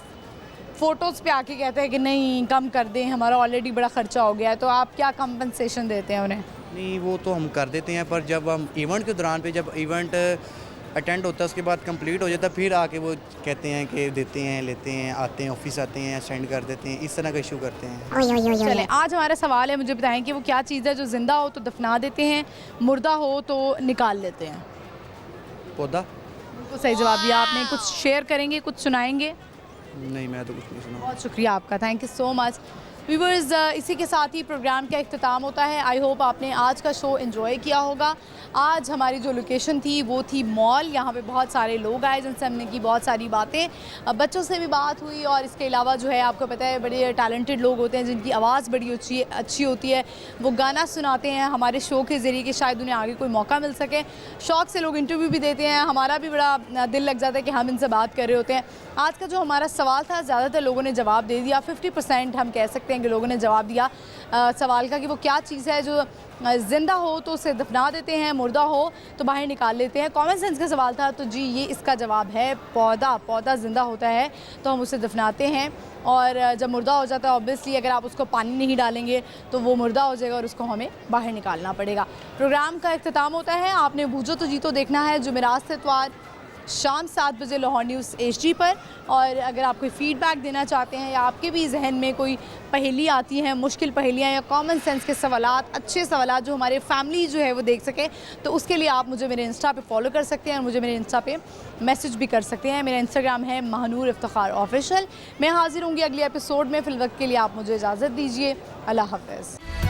[SPEAKER 1] फ़ोटोज़ पे आके कहते हैं कि नहीं कम कर दें, हमारा ऑलरेडी बड़ा ख़र्चा हो गया है, तो आप क्या कंपनसेशन देते हैं उन्हें?
[SPEAKER 17] नहीं, वो तो हम कर देते हैं, पर जब हम इवेंट के दौरान पे जब इवेंट अटेंड होता है उसके बाद कंप्लीट हो जाता है, फिर आके वो कहते हैं कि देते हैं, लेते हैं, आते हैं, ऑफिस आते हैं, सेंड कर देते हैं, इस तरह का इशू करते हैं।
[SPEAKER 1] चलें, आज हमारा सवाल है, मुझे बताएं कि वो क्या चीज़ है जो ज़िंदा हो तो दफना देते हैं, मुर्दा हो तो निकाल लेते हैं?
[SPEAKER 17] पौधा।
[SPEAKER 1] बिल्कुल सही जवाब दिया आपने। कुछ शेयर करेंगे, कुछ सुनाएंगे?
[SPEAKER 17] नहीं, मैं तो कुछ नहीं सुना।
[SPEAKER 1] बहुत शुक्रिया आपका, thank you so much. Viewers, इसी के साथ ही प्रोग्राम का इख्तिताम होता है। आई होप आपने आज का शो एंजॉय किया होगा। आज हमारी जो लोकेशन थी वो थी मॉल। यहाँ पे बहुत सारे लोग आए जिनसे हमने की बहुत सारी बातें, बच्चों से भी बात हुई, और इसके अलावा जो है आपको पता है बड़े टैलेंटेड लोग होते हैं जिनकी आवाज़ बड़ी अच्छी होती है। वो गाना सुनाते हैं हमारे शो के ज़रिए कि शायद उन्हें आगे कोई मौका मिल सके। शौक़ से लोग इंटरव्यू भी देते हैं, हमारा भी बड़ा दिल लग जाता है कि हम इनसे बात कर रहे होते हैं। आज का जो हमारा सवाल था ज़्यादातर लोगों ने जवाब दे दिया, 50% हम कह सकते हैं कि लोगों ने जवाब दिया सवाल का कि वो क्या चीज़ है जो ज़िंदा हो तो उसे दफना देते हैं, मुर्दा हो तो बाहर निकाल लेते हैं। कॉमन सेंस का सवाल था, तो जी ये इसका जवाब है पौधा। पौधा ज़िंदा होता है तो हम उसे दफनाते हैं, और जब मुर्दा हो जाता है ऑब्वियसली अगर आप उसको पानी नहीं डालेंगे तो वो मुर्दा हो जाएगा और उसको हमें बाहर निकालना पड़ेगा। प्रोग्राम का इख्तिताम होता है। आपने बूझो तो जीतो देखना है जुमेरात से इतवार शाम 7 बजे लाहौर न्यूज़ HD पर। और अगर आप कोई फ़ीडबैक देना चाहते हैं या आपके भी जहन में कोई पहेली आती हैं, मुश्किल पहेलियाँ या कॉमन सेंस के सवालात, अच्छे सवालात जो हमारे फैमिली जो है वो देख सके, तो उसके लिए आप मुझे मेरे इंस्टा पे फॉलो कर सकते हैं और मुझे मेरे इंस्टा पे मैसेज भी कर सकते हैं। मेरा इंस्टाग्राम है महानूर इफ्तिखार ऑफिशियल। मैं हाजिर होंगी अगले एपिसोड में। फ़िलवक्त के लिए आप मुझे इजाज़त दीजिए। अल्लाह हाफ़िज़।